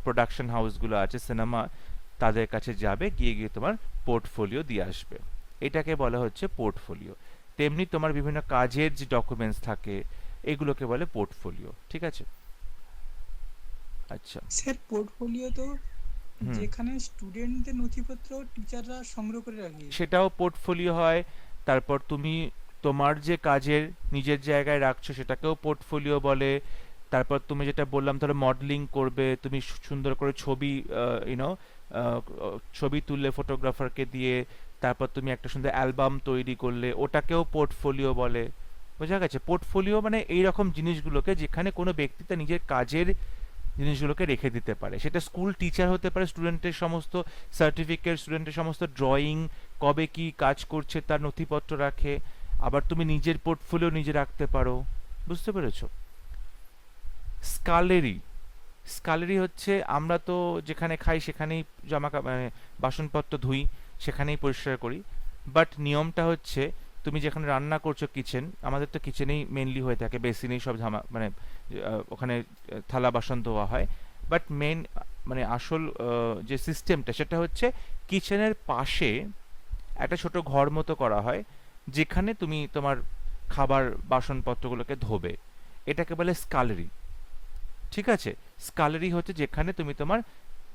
প্রোডাকশন হাউসগুলো আছে সিনেমা, তাদের কাছে যাবে, গিয়ে গিয়ে তোমার পোর্টফোলিও দিয়ে আসবে। এটাকে বলা হচ্ছে পোর্টফোলিও। তেমনি তোমার বিভিন্ন কাজের যে ডকুমেন্টস থাকে এগুলোকে বলে পোর্টফোলিও। ঠিক আছে? আচ্ছা। স্যার পোর্টফোলিও তো হুম। যেখানে স্টুডেন্টদের নথিপত্র টিচাররা সংগ্রহ করে রাখে। সেটাও পোর্টফোলিও হয়। তারপর তুমি তোমার যে কাজের নিজের জায়গায় রাখছো সেটাকেও পোর্টফোলিও বলে। তারপর তুমি যেটা বললাম, ধরো মডেলিং করবে, তুমি সুন্দর করে ছবি ইউনো ছবি তুললে ফটোগ্রাফারকে দিয়ে, তারপর তুমি একটা সুন্দর অ্যালবাম তৈরি করলে, ওটাকেও পোর্টফোলিও বলে। বোঝা গেছে? পোর্টফোলিও মানে এই রকম জিনিসগুলোকে যেখানে কোনো ব্যক্তি তার নিজের কাজের জিনিসগুলোকে রেখে দিতে পারে। সেটা স্কুল টিচার হতে পারে, স্টুডেন্টের সমস্ত সার্টিফিকেট, স্টুডেন্টের সমস্ত ড্রয়িং, কবে কি কাজ করছে তার নথিপত্র রাখে। আবার তুমি নিজের পোর্টফোলিও নিজে রাখতে পারো। বুঝতে পেরেছো? স্কালেরি, স্কালেরি হচ্ছে আমরা তো যেখানে খাই সেখানেই মানে বাসনপত্র ধুই, সেখানেই পরিষ্কার করি। বাট নিয়মটা হচ্ছে তুমি যেখানে রান্না করছো, কিচেন, আমাদের তো কিচেনেই মেনলি হয়ে থাকে, বেসিনেই সব মানে ওখানে থালা বাসন ধোয়া হয়। বাট মেন মানে আসল যে সিস্টেমটা সেটা হচ্ছে কিচেনের পাশে একটা ছোট ঘর মতো করা হয়, যেখানে তুমি তোমার খাবার বাসনপত্রগুলোকে ধোবে। এটাকে বলে স্কালারি। ঠিক আছে? স্কালারি হচ্ছে যেখানে তুমি তোমার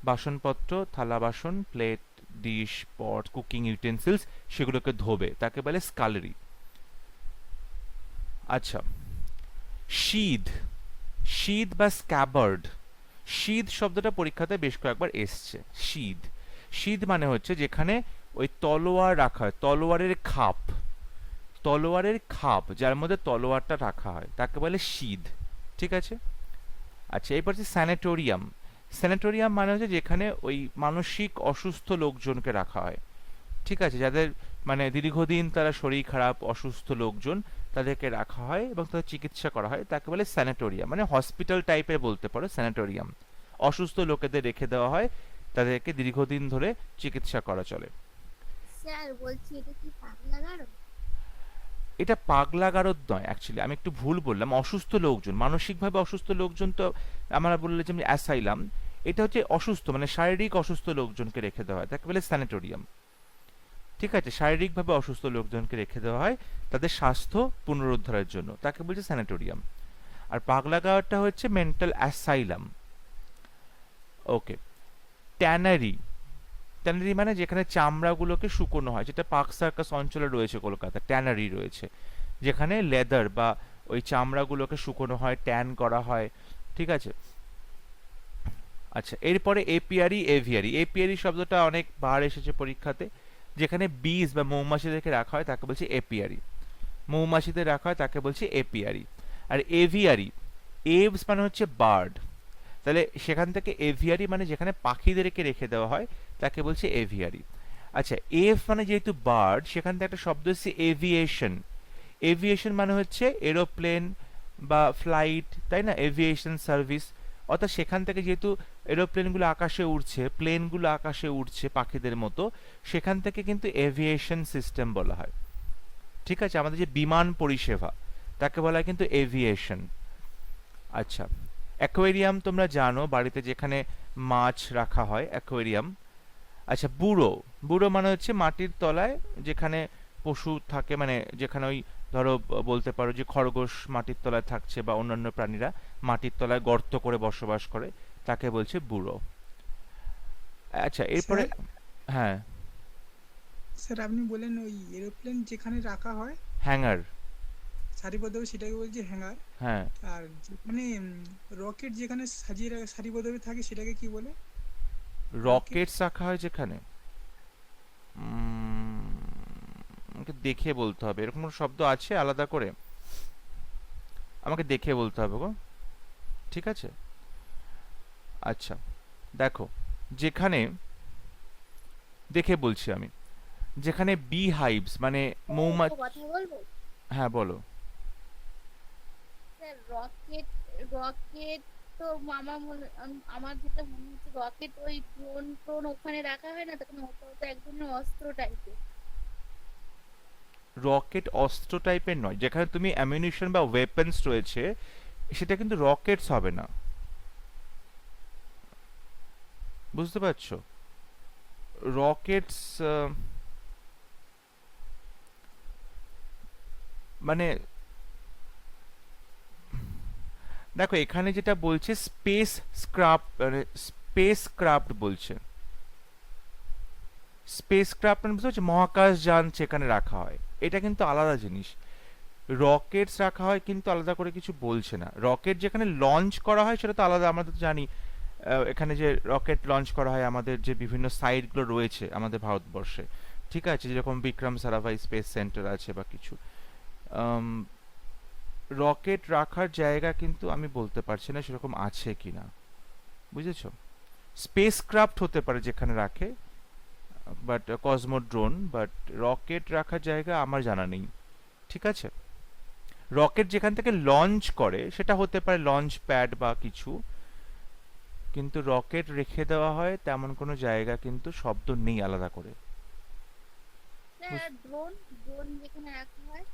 বাসনপত্র, থালা বাসন, প্লেট, ডিশ, পট, কুকিং ইউটেন্সিলস সেগুলোকে ধোবে, তাকে বলে স্কালারি। আচ্ছা, শীদ, শীদ বা স্ক্যাবার্ড। শীদ শব্দটা পরীক্ষাতে বেশ কয়েকবার এসছে। শীদ, শীদ মানে হচ্ছে যেখানে ওই তলোয়ার রাখা হয়, তলোয়ারের খাপ, তলোয়ারের খাপ যার মধ্যে তলোয়ারটা রাখা হয় তাকে বলে শীদ। ঠিক আছে? আচ্ছা, এরপর হচ্ছে স্যানাটোরিয়াম। স্যানাটোরিয়াম মানে হচ্ছে যেখানে ওই মানসিক অসুস্থ লোকজনকে রাখা হয়। ঠিক আছে? যাদের মানে দীর্ঘদিন তারা শরীর খারাপ, অসুস্থ লোকজন, তাদেরকে রাখা হয় এবং তাদের চিকিৎসা করা হয়, তাকে বলে স্যানাটোরিয়াম। মানে হসপিটাল টাইপের বলতে পারো স্যানাটোরিয়াম। অসুস্থ লোকেদের রেখে দেওয়া হয়, তাদেরকে দীর্ঘদিন ধরে চিকিৎসা করা চলে। স্যার বলছি এটা কি পাগলা গারো? এটা পাগলাগারদ নয়, অ্যাকচুয়ালি আমি একটু ভুল বললাম। অসুস্থ লোকজন, মানসিকভাবে অসুস্থ লোকজন তো আমরা বললে যে অ্যাসাইলাম। এটা হচ্ছে অসুস্থ মানে শারীরিক অসুস্থ লোকজনকে রেখে দেওয়া হয়, তাকে বলে স্যানিটোরিয়াম। ঠিক আছে? শারীরিকভাবে অসুস্থ লোকজনকে রেখে দেওয়া হয় তাদের স্বাস্থ্য পুনরুদ্ধারের জন্য, তাকে বলছে স্যানিটোরিয়াম। আর পাগলাগারদটা হচ্ছে মেন্টাল অ্যাসাইলাম। ওকে। ট্যানারি, ট্যানারি মানে যেখানে চামড়াগুলোকে শুকোনো হয়, যেটা পার্ক সার্কাস অঞ্চলে রয়েছে কলকাতা, ট্যানারি রয়েছে, যেখানে লেদার বা ওই চামড়াগুলোকে শুকোনো হয়, ট্যান করা হয়। ঠিক আছে? আচ্ছা, এরপরে এপিয়ারি, এভিয়ারি। এপিয়ারি শব্দটা অনেক বার এসেছে পরীক্ষাতে। যেখানে বীজ বা মৌমাছিদেরকে রাখা হয় তাকে বলছে এপিয়ারি। মৌমাছিদের রাখা হয় তাকে বলছে এপিয়ারি। আর এভিয়ারি, এভস মানে হচ্ছে বার্ড, তাহলে সেখান থেকে এভিয়ারি মানে যেখানে পাখিদেরকে রেখে দেওয়া হয় তাকে বলছে এভিয়ারি। আচ্ছা, এফ মানে যেহেতু বার্ড, সেখান থেকে একটা শব্দ হচ্ছে এভিয়েশন। এভিয়েশন মানে হচ্ছে এরোপ্লেন বা ফ্লাইট, তাই না? Aviation service. অর্থাৎ সেখান থেকে যেহেতু এরোপ্লেনগুলো আকাশে উড়ছে, প্লেনগুলো আকাশে উড়ছে পাখিদের মতো, সেখান থেকে কিন্তু এভিয়েশন সিস্টেম বলা হয়। ঠিক আছে? আমাদের যে বিমান পরিষেবা তাকে বলা হয় কিন্তু এভিয়েশন। আচ্ছা, অ্যাকোয়ারিয়াম তোমরা জানো, বাড়িতে যেখানে মাছ রাখা হয়, অ্যাকোয়ারিয়াম। আচ্ছা, বুড়ো, বুড়ো মানে হচ্ছে মাটির তলায় যেখানে পশু থাকে, মানে যেখানে ওই ধরো বলতে পারো যে খরগোশ মাটির তলায় থাকছে বা অন্যান্য প্রাণীরা মাটির তলায় গর্ত করে বসবাস করে, তাকে বলছে বুড়ো। আচ্ছা, এরপরে স্যার, হ্যাঁ, স্যার আপনি বলেন ওই এরোপ্লেন যেখানে রাখা হয় হ্যাঙ্গার। সারিবদ্ধভাবে সেটাকে বলছে হ্যাঙ্গার। হ্যাঁ, আর যেখানে রকেট যেখানে সাজিয়ে সারিবদ্ধভাবে থাকে সেটাকে কি বলে? রকেট। রকেটস রাখা হয় যেখানে, আমাকে দেখে বলতে হবে, এরকম কোনো শব্দ আছে আলাদা করে? আমাকে দেখে বলতে হবে গো। ঠিক আছে? আচ্ছা, দেখো, যেখানে, দেখে বলছি আমি, যেখানে বি হাইভস মানে একটা মৌমাছি। কথা বলবো? হ্যাঁ, বলো। স্যার রকেট, রকেট তো আমার যেটা মনে হচ্ছে রকেট ওই ড্রোন টোন ওখানে রাখা হয় না, তখন ওটা তো এক ধরনের অস্ত্র টাইপের। রকেট অস্ত্র টাইপের নয়, যেখানে তুমি অ্যামিউনিশন বা ওয়েপন্স রয়েছে, সেটা কিন্তু রকেটস হবে না, বুঝতে পারছো? রকেটস মানে দেখো এখানে যেটা বলছে স্পেস ক্রাফট, মানে স্পেস ক্রাফট বলছে। স্পেস ক্রাফট মানে বুঝতে পারছো, মহাকাশ যান সেখানে রাখা হয়, এটা কিন্তু আলাদা জিনিস। রকেটস রাখা হয় কিন্তু আলাদা করে কিছু বলছে না। রকেট যেখানে লঞ্চ করা হয় সেটা তো আলাদা, আমরা তো জানি। এখানে যে রকেট লঞ্চ করা হয় আমাদের যে বিভিন্ন সাইটগুলো রয়েছে আমাদের ভারতবর্ষে, ঠিক আছে, যেরকম বিক্রম সারাভাই স্পেস সেন্টার আছে বা কিছু, রকেট রাখার জায়গা কিন্তু আমি বলতে পারছি না সেরকম আছে কিনা, বুঝেছো? স্পেস ক্রাফট হতে পারে যেখানে রাখে, but Cosmo drone, but rocket রাখার জায়গা আমার জানা নেই, ঠিক আছে? রকেট যেখান থেকে লঞ্চ করে সেটা হতে পারে লঞ্চ প্যাড বা কিছু, কিন্তু রকেট রেখে দেওয়া হয় তেমন কোনো জায়গা কিন্তু শব্দ নেই আলাদা করে। ড্রোন, ড্রোন যেখানে রাখা হয়।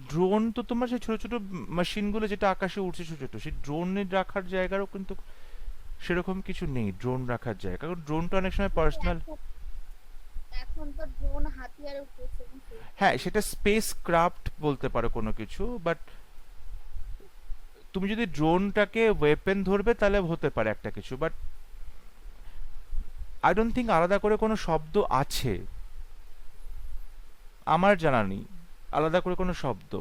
ড্রোন তো তোমার সেই ছোট ছোট মেশিনগুলো যেটা আকাশে উঠছে ছোট ছোট, সেই ড্রোনের রাখার জায়গারও কিন্তু সেরকম কিছু নেই ড্রোন রাখার জায়গা, কারণ ড্রোনটা অনেক সময় কিন্তু পার্সোনাল। এখন তো ড্রোন হাতিয়ারে উঠেছে, এবং হ্যাঁ, সেটা স্পেস ক্রাফট বলতে পারো কোনো কিছু, বাট তুমি যদি ড্রোনটাকে ওয়েপেন ধরবে তাহলে হতে পারে একটা কিছু, বাট আই ডোন্ট থিঙ্ক আলাদা করে কোনো শব্দ আছে, আমার জানা নেই আলাদা করে কোনো শব্দ,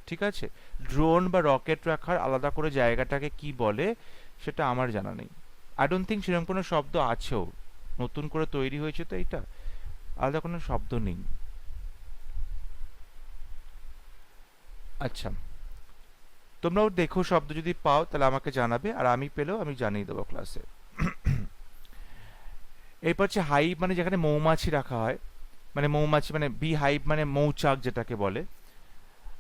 ঠিক আছে? ড্রোন বা রকেট রাখার আলাদা করে জায়গাটাকে কি বলে সেটা আমার জানা নেই। আই ডোন্ট থিঙ্ক সেরকম কোনো শব্দ আছেও, নতুন করে তৈরি হয়েছে তো এইটা, আলাদা কোনো শব্দ নেই। আচ্ছা, তোমরাও দেখো শব্দ যদি পাও তাহলে আমাকে জানাবে, আর আমি পেলেও আমি জানিয়ে দেবো ক্লাসে। এরপর হচ্ছে হাইভ, মানে যেখানে মৌমাছি রাখা হয়, মানে মৌমাছি মানে বি হাইভ মানে মৌচাক যেটাকে বলে।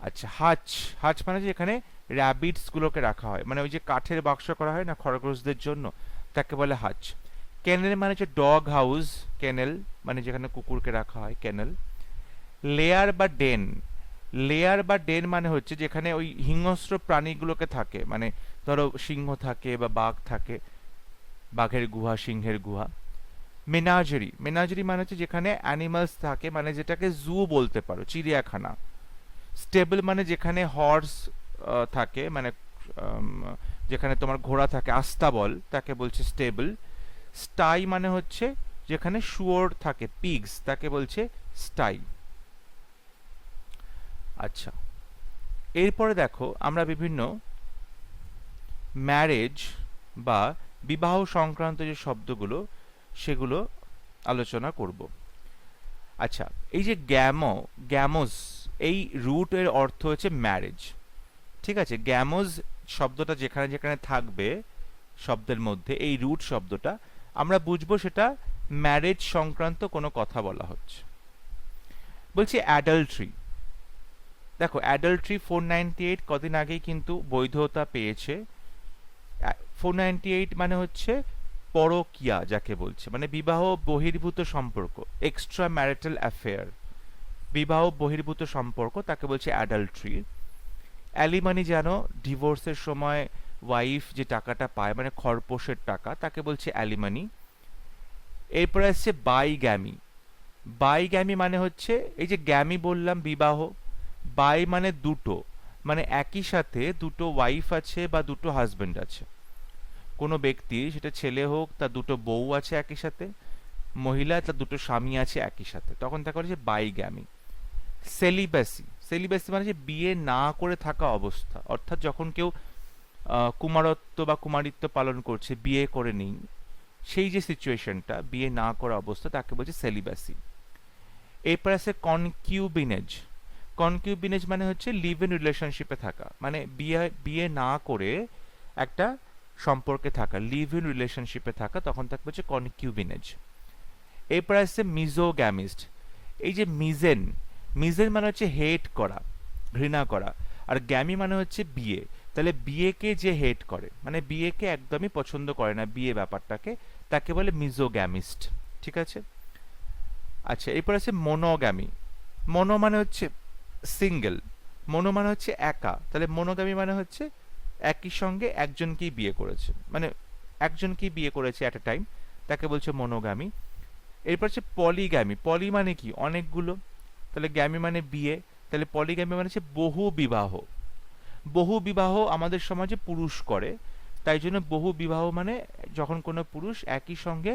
আচ্ছা, হাচ, হাচ মানে যে এখানে র্যাবিটস গুলোকে রাখা হয়, মানে ওই যে কাঠের বাক্স করা হয় না খরগোশদের জন্য, তাকে বলে হাচ। কেনেল মানে হচ্ছে ডগ হাউস, কেনেল মানে যেখানে কুকুরকে রাখা হয়, কেনেল। লেয়ার বা ডেন, লেয়ার বা ডেন মানে হচ্ছে যেখানে ওই হিংস্র প্রাণীগুলোকে থাকে, মানে ধরো সিংহ থাকে বা বাঘ থাকে, বাঘের গুহা, সিংহের গুহা। মেনাজেরি, মেনাজেরি মানে হচ্ছে যেখানে অ্যানিমালস থাকে, মানে যেটাকে জু বলতে পারো, চিড়িয়াখানা। স্টেবল মানে যেখানে হর্স থাকে, মানে যেখানে তোমার ঘোড়া থাকে, আস্তাবল, তাকে বলছে স্টেবল। স্টাই মানে হচ্ছে যেখানে শুয়োর থাকে, পিগস, তাকে বলছে স্টাই। আচ্ছা, এরপরে দেখো আমরা বিভিন্ন ম্যারেজ বা বিবাহ সংক্রান্ত যে শব্দগুলো সেগুলো আলোচনা করব। আচ্ছা, এই যে গ্যামো, গ্যামোস, এই রুট এর অর্থ হচ্ছে ম্যারেজ, ঠিক আছে? গ্যামোস শব্দটা যেখানে যেখানে থাকবে শব্দের মধ্যে, এই রুট শব্দটা আমরা বুঝবো সেটা ম্যারেজ সংক্রান্ত কোনো কথা বলা হচ্ছে। বলছি অ্যাডাল্ট্রি, দেখো অ্যাডাল্ট্রি 498 কদিন আগেই কিন্তু বৈধতা পেয়েছে। 498 মানে হচ্ছে পরকীয়া যাকে বলছে, মানে বিবাহ বহির্ভূত সম্পর্ক, এক্সট্রা ম্যারিটাল অ্যাফেয়ার, বিবাহ বহির্ভূত সম্পর্ক, তাকে বলছে অ্যাডাল্ট্রি। অ্যালিমানি জানো, ডিভোর্সের সময় ওয়াইফ যে টাকাটা পায়, মানে খরপোশের টাকা, তাকে বলছে অ্যালিমানি। এরপরে আসছে বাইগ্যামি, বাইগ্যামি মানে হচ্ছে এই যে গ্যামি বললাম বিবাহ, বাই মানে দুটো, মানে একই সাথে দুটো ওয়াইফ আছে বা দুটো হাজবেন্ড আছে, কোনো ব্যক্তি, সেটা ছেলে হোক তার দুটো বউ আছে একই সাথে, মহিলা তার দুটো স্বামী আছে একই সাথে, তখন তাকে বলে বাইগ্যামি। সেলিব্যাসি, সেলিব্যাসি মানে যে বিয়ে না করে থাকা অবস্থা, অর্থাৎ যখন কেউ কুমারত্ব বা কুমারিত্ব পালন করছে, বিয়ে করে নেই, সেই যে সিচুয়েশনটা, বিয়ে না করা অবস্থা, তাকে বলছে সেলিব্যাসি। এরপর আছে কনকিউবিনেজ, কনকিউবিনেজ মানে হচ্ছে লিভ ইন রিলেশনশিপে থাকা, মানে বিয়ে বিয়ে না করে একটা সম্পর্কে থাকা, লিভ ইন রিলেশনশিপে থাকা, তখন তাকে বলছে কনকিউবিনেজ। এরপর আসছে মিজোগ্যামিস্ট, এই যে মিজেন, মিজেন মানে হচ্ছে হেট করা, ঘৃণা করা, আর গ্যামি মানে হচ্ছে বিয়ে, তাহলে বিয়েকে যে হেট করে, মানে বিয়েকে একদমই পছন্দ করে না, বিয়ে ব্যাপারটাকে, তাকে বলে মিজোগ্যামিস্ট, ঠিক আছে? আচ্ছা, এরপর আছে মোনোগ্যামি, মনো মানে হচ্ছে সিঙ্গেল, মনো মানে হচ্ছে একা, তাহলে মনোগামী মানে হচ্ছে একই সঙ্গে একজনকেই বিয়ে করেছে, মানে একজনকেই বিয়ে করেছে অ্যাট এ টাইম, তাকে বলছে মনোগামী। এরপর হচ্ছে পলিগ্যামি। পলি মানে কি? অনেকগুলো। তাহলে গ্যামি মানে বিয়ে, তাহলে পলিগ্যামি মানে হচ্ছে বহু বিবাহ। বহু বিবাহ আমাদের সমাজে পুরুষ করে, তাই জন্য বহু বিবাহ মানে যখন কোনো পুরুষ একই সঙ্গে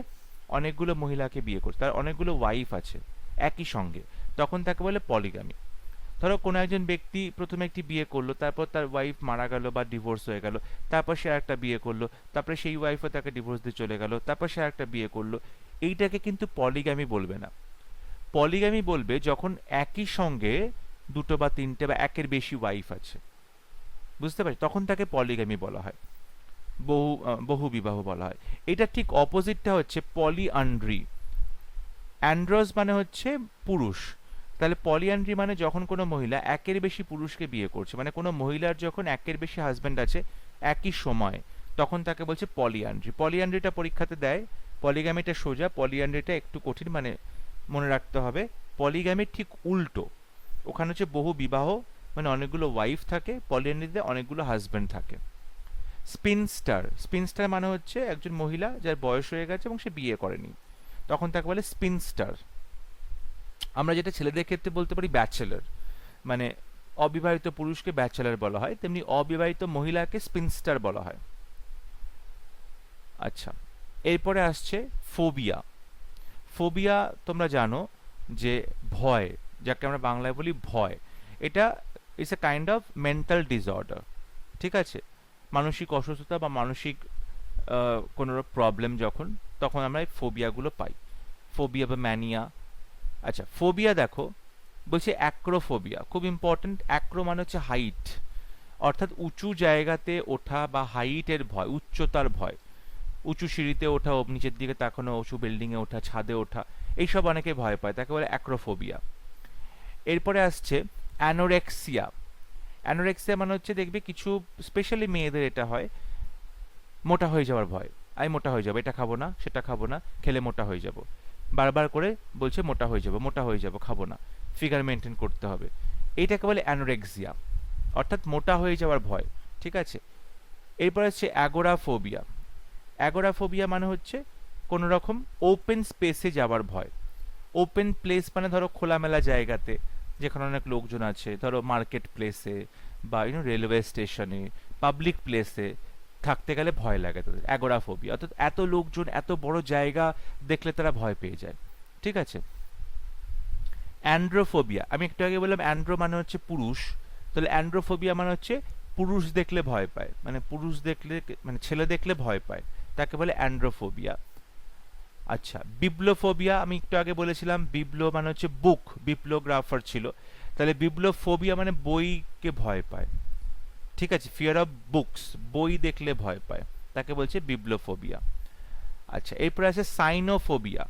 অনেকগুলো মহিলাকে বিয়ে করছে, তার অনেকগুলো ওয়াইফ আছে একই সঙ্গে, তখন তাকে বলে পলিগ্যামি। ধরো কোনো একজন ব্যক্তি প্রথমে একটি বিয়ে করলো, তারপর তার ওয়াইফ মারা গেল বা ডিভোর্স হয়ে গেল, তারপর সে একটা বিয়ে করলো, তারপরে সেই ওয়াইফও তাকে ডিভোর্স দিয়ে চলে গেল, তারপর সে একটা বিয়ে করলো, এইটাকে কিন্তু পলিগ্যামি বলবে না। পলিগ্যামি বলবে যখন একই সঙ্গে দুটো বা তিনটে বা একের বেশি ওয়াইফ আছে, বুঝতে পারছি, তখন তাকে পলিগ্যামি বলা হয়, বহু বিবাহ বলা হয়। এটা ঠিক অপোজিটটা হচ্ছে পলিআন্ড্রি। অ্যান্ড্রোস মানে হচ্ছে পুরুষ, তাহলে পলিআন্ড্রি মানে যখন কোনো মহিলা একের বেশি পুরুষকে বিয়ে করছে, মানে কোনো মহিলার যখন একের বেশি হাজবেন্ড আছে একই সময়, তখন তাকে বলছে পলিআন্ড্রি। পলিআন্ড্রিটা পরীক্ষাতে দেয়, পলিগ্যামিটা সোজা, পলিআন্ড্রিটা একটু কঠিন, মানে মনে রাখতে হবে। পলিগ্যামির ঠিক উল্টো, ওখানে হচ্ছে বহু বিবাহ, মানে অনেকগুলো ওয়াইফ থাকে, পলিআন্ড্রিতে অনেকগুলো হাজবেন্ড থাকে। স্পিনস্টার। স্পিনস্টার মানে হচ্ছে একজন মহিলা যার বয়স হয়ে গেছে এবং সে বিয়ে করেনি, তখন তাকে বলে স্পিনস্টার। আমরা যেটা ছেলেদের ক্ষেত্রে বলতে পারি ব্যাচেলর, মানে অবিবাহিত পুরুষকে ব্যাচেলর বলা হয়, তেমনি অবিবাহিত মহিলাকে স্পিনস্টার বলা হয়। আচ্ছা, এরপরে আসছে ফোবিয়া। ফোবিয়া তোমরা জানো যে ভয়, যাকে আমরা বাংলায় বলি ভয়, এটা is a kind of mental disorder. ঠিক আছে, মানসিক অসুস্থতা বা মানসিক কোনো প্রবলেম যখন, তখন আমরা এই ফোবিয়াগুলো পাই, ফোবিয়া বা ম্যানিয়া। আচ্ছা, ফোবিয়া দেখো বলছে অ্যাক্রোফোবিয়া, খুব ইম্পর্টেন্ট। অ্যাক্রো মানে হচ্ছে হাইট, অর্থাৎ উঁচু জায়গাতে ওঠা বা হাইটের ভয়, উচ্চতার ভয়, উঁচু সিঁড়িতে ওঠা, নিচের দিকে তাকানো, উঁচু বিল্ডিং এ ওঠা, ছাদে ওঠা, এইসব অনেকে ভয় পায়, তাকে বলে অ্যাক্রোফোবিয়া। এরপরে আসছে অ্যানোরেক্সিয়া। অ্যানোরেক্সিয়া মানে হচ্ছে দেখবে কিছু স্পেশালি মেয়েদের এটা হয়, মোটা হয়ে যাওয়ার ভয়। আমি মোটা হয়ে যাবো, এটা খাবো না, সেটা খাবো না, খেলে মোটা হয়ে যাব, বারবার করে বলছে মোটা হয়ে যাবো, মোটা হয়ে যাবো, খাবো না, ফিগার মেনটেন করতে হবে, এইটাকে বলে অ্যানোরেক্সিয়া, অর্থাৎ মোটা হয়ে যাওয়ার ভয়। ঠিক আছে, এরপর হচ্ছে অ্যাগোরাফোবিয়া। অ্যাগোরাফোবিয়া মানে হচ্ছে কোনো রকম ওপেন স্পেসে যাওয়ার ভয়। ওপেন প্লেস মানে ধরো খোলামেলা জায়গাতে যেখানে অনেক লোকজন আছে, ধরো মার্কেট প্লেসে বা রেলওয়ে স্টেশনে, পাবলিক প্লেসে থাকতে গেলে ভয় লাগে তাদের, অ্যাগোরাফোবিয়া, অর্থাৎ এত লোকজন, এত বড় জায়গা দেখলে তারা ভয় পেয়ে যায়। ঠিক আছে, অ্যান্ড্রোফোবিয়া, আমি একটু আগে বললাম অ্যান্ড্রো মানে হচ্ছে পুরুষ, তাহলে অ্যান্ড্রোফোবিয়া মানে হচ্ছে পুরুষ দেখলে ভয় পায়, মানে পুরুষ দেখলে, মানে ছেলে দেখলে ভয় পায়, তাকে বলে অ্যান্ড্রোফোবিয়া। আচ্ছা, বিপ্লোফোবিয়া, আমি একটু আগে বলেছিলাম বিপ্লো মানে হচ্ছে বুক, বিপ্লোগ্রাফার ছিল, তাহলে বিপ্লোফোবিয়া মানে বইকে ভয় পায়। ঠিক আছে, ফিয়ার অফ বুকস, বই দেখলে ভয় পায়, তাকে বলছে বিপ্লোফোবিয়া। আচ্ছা, এরপরে আছে সাইনোফোবিয়া।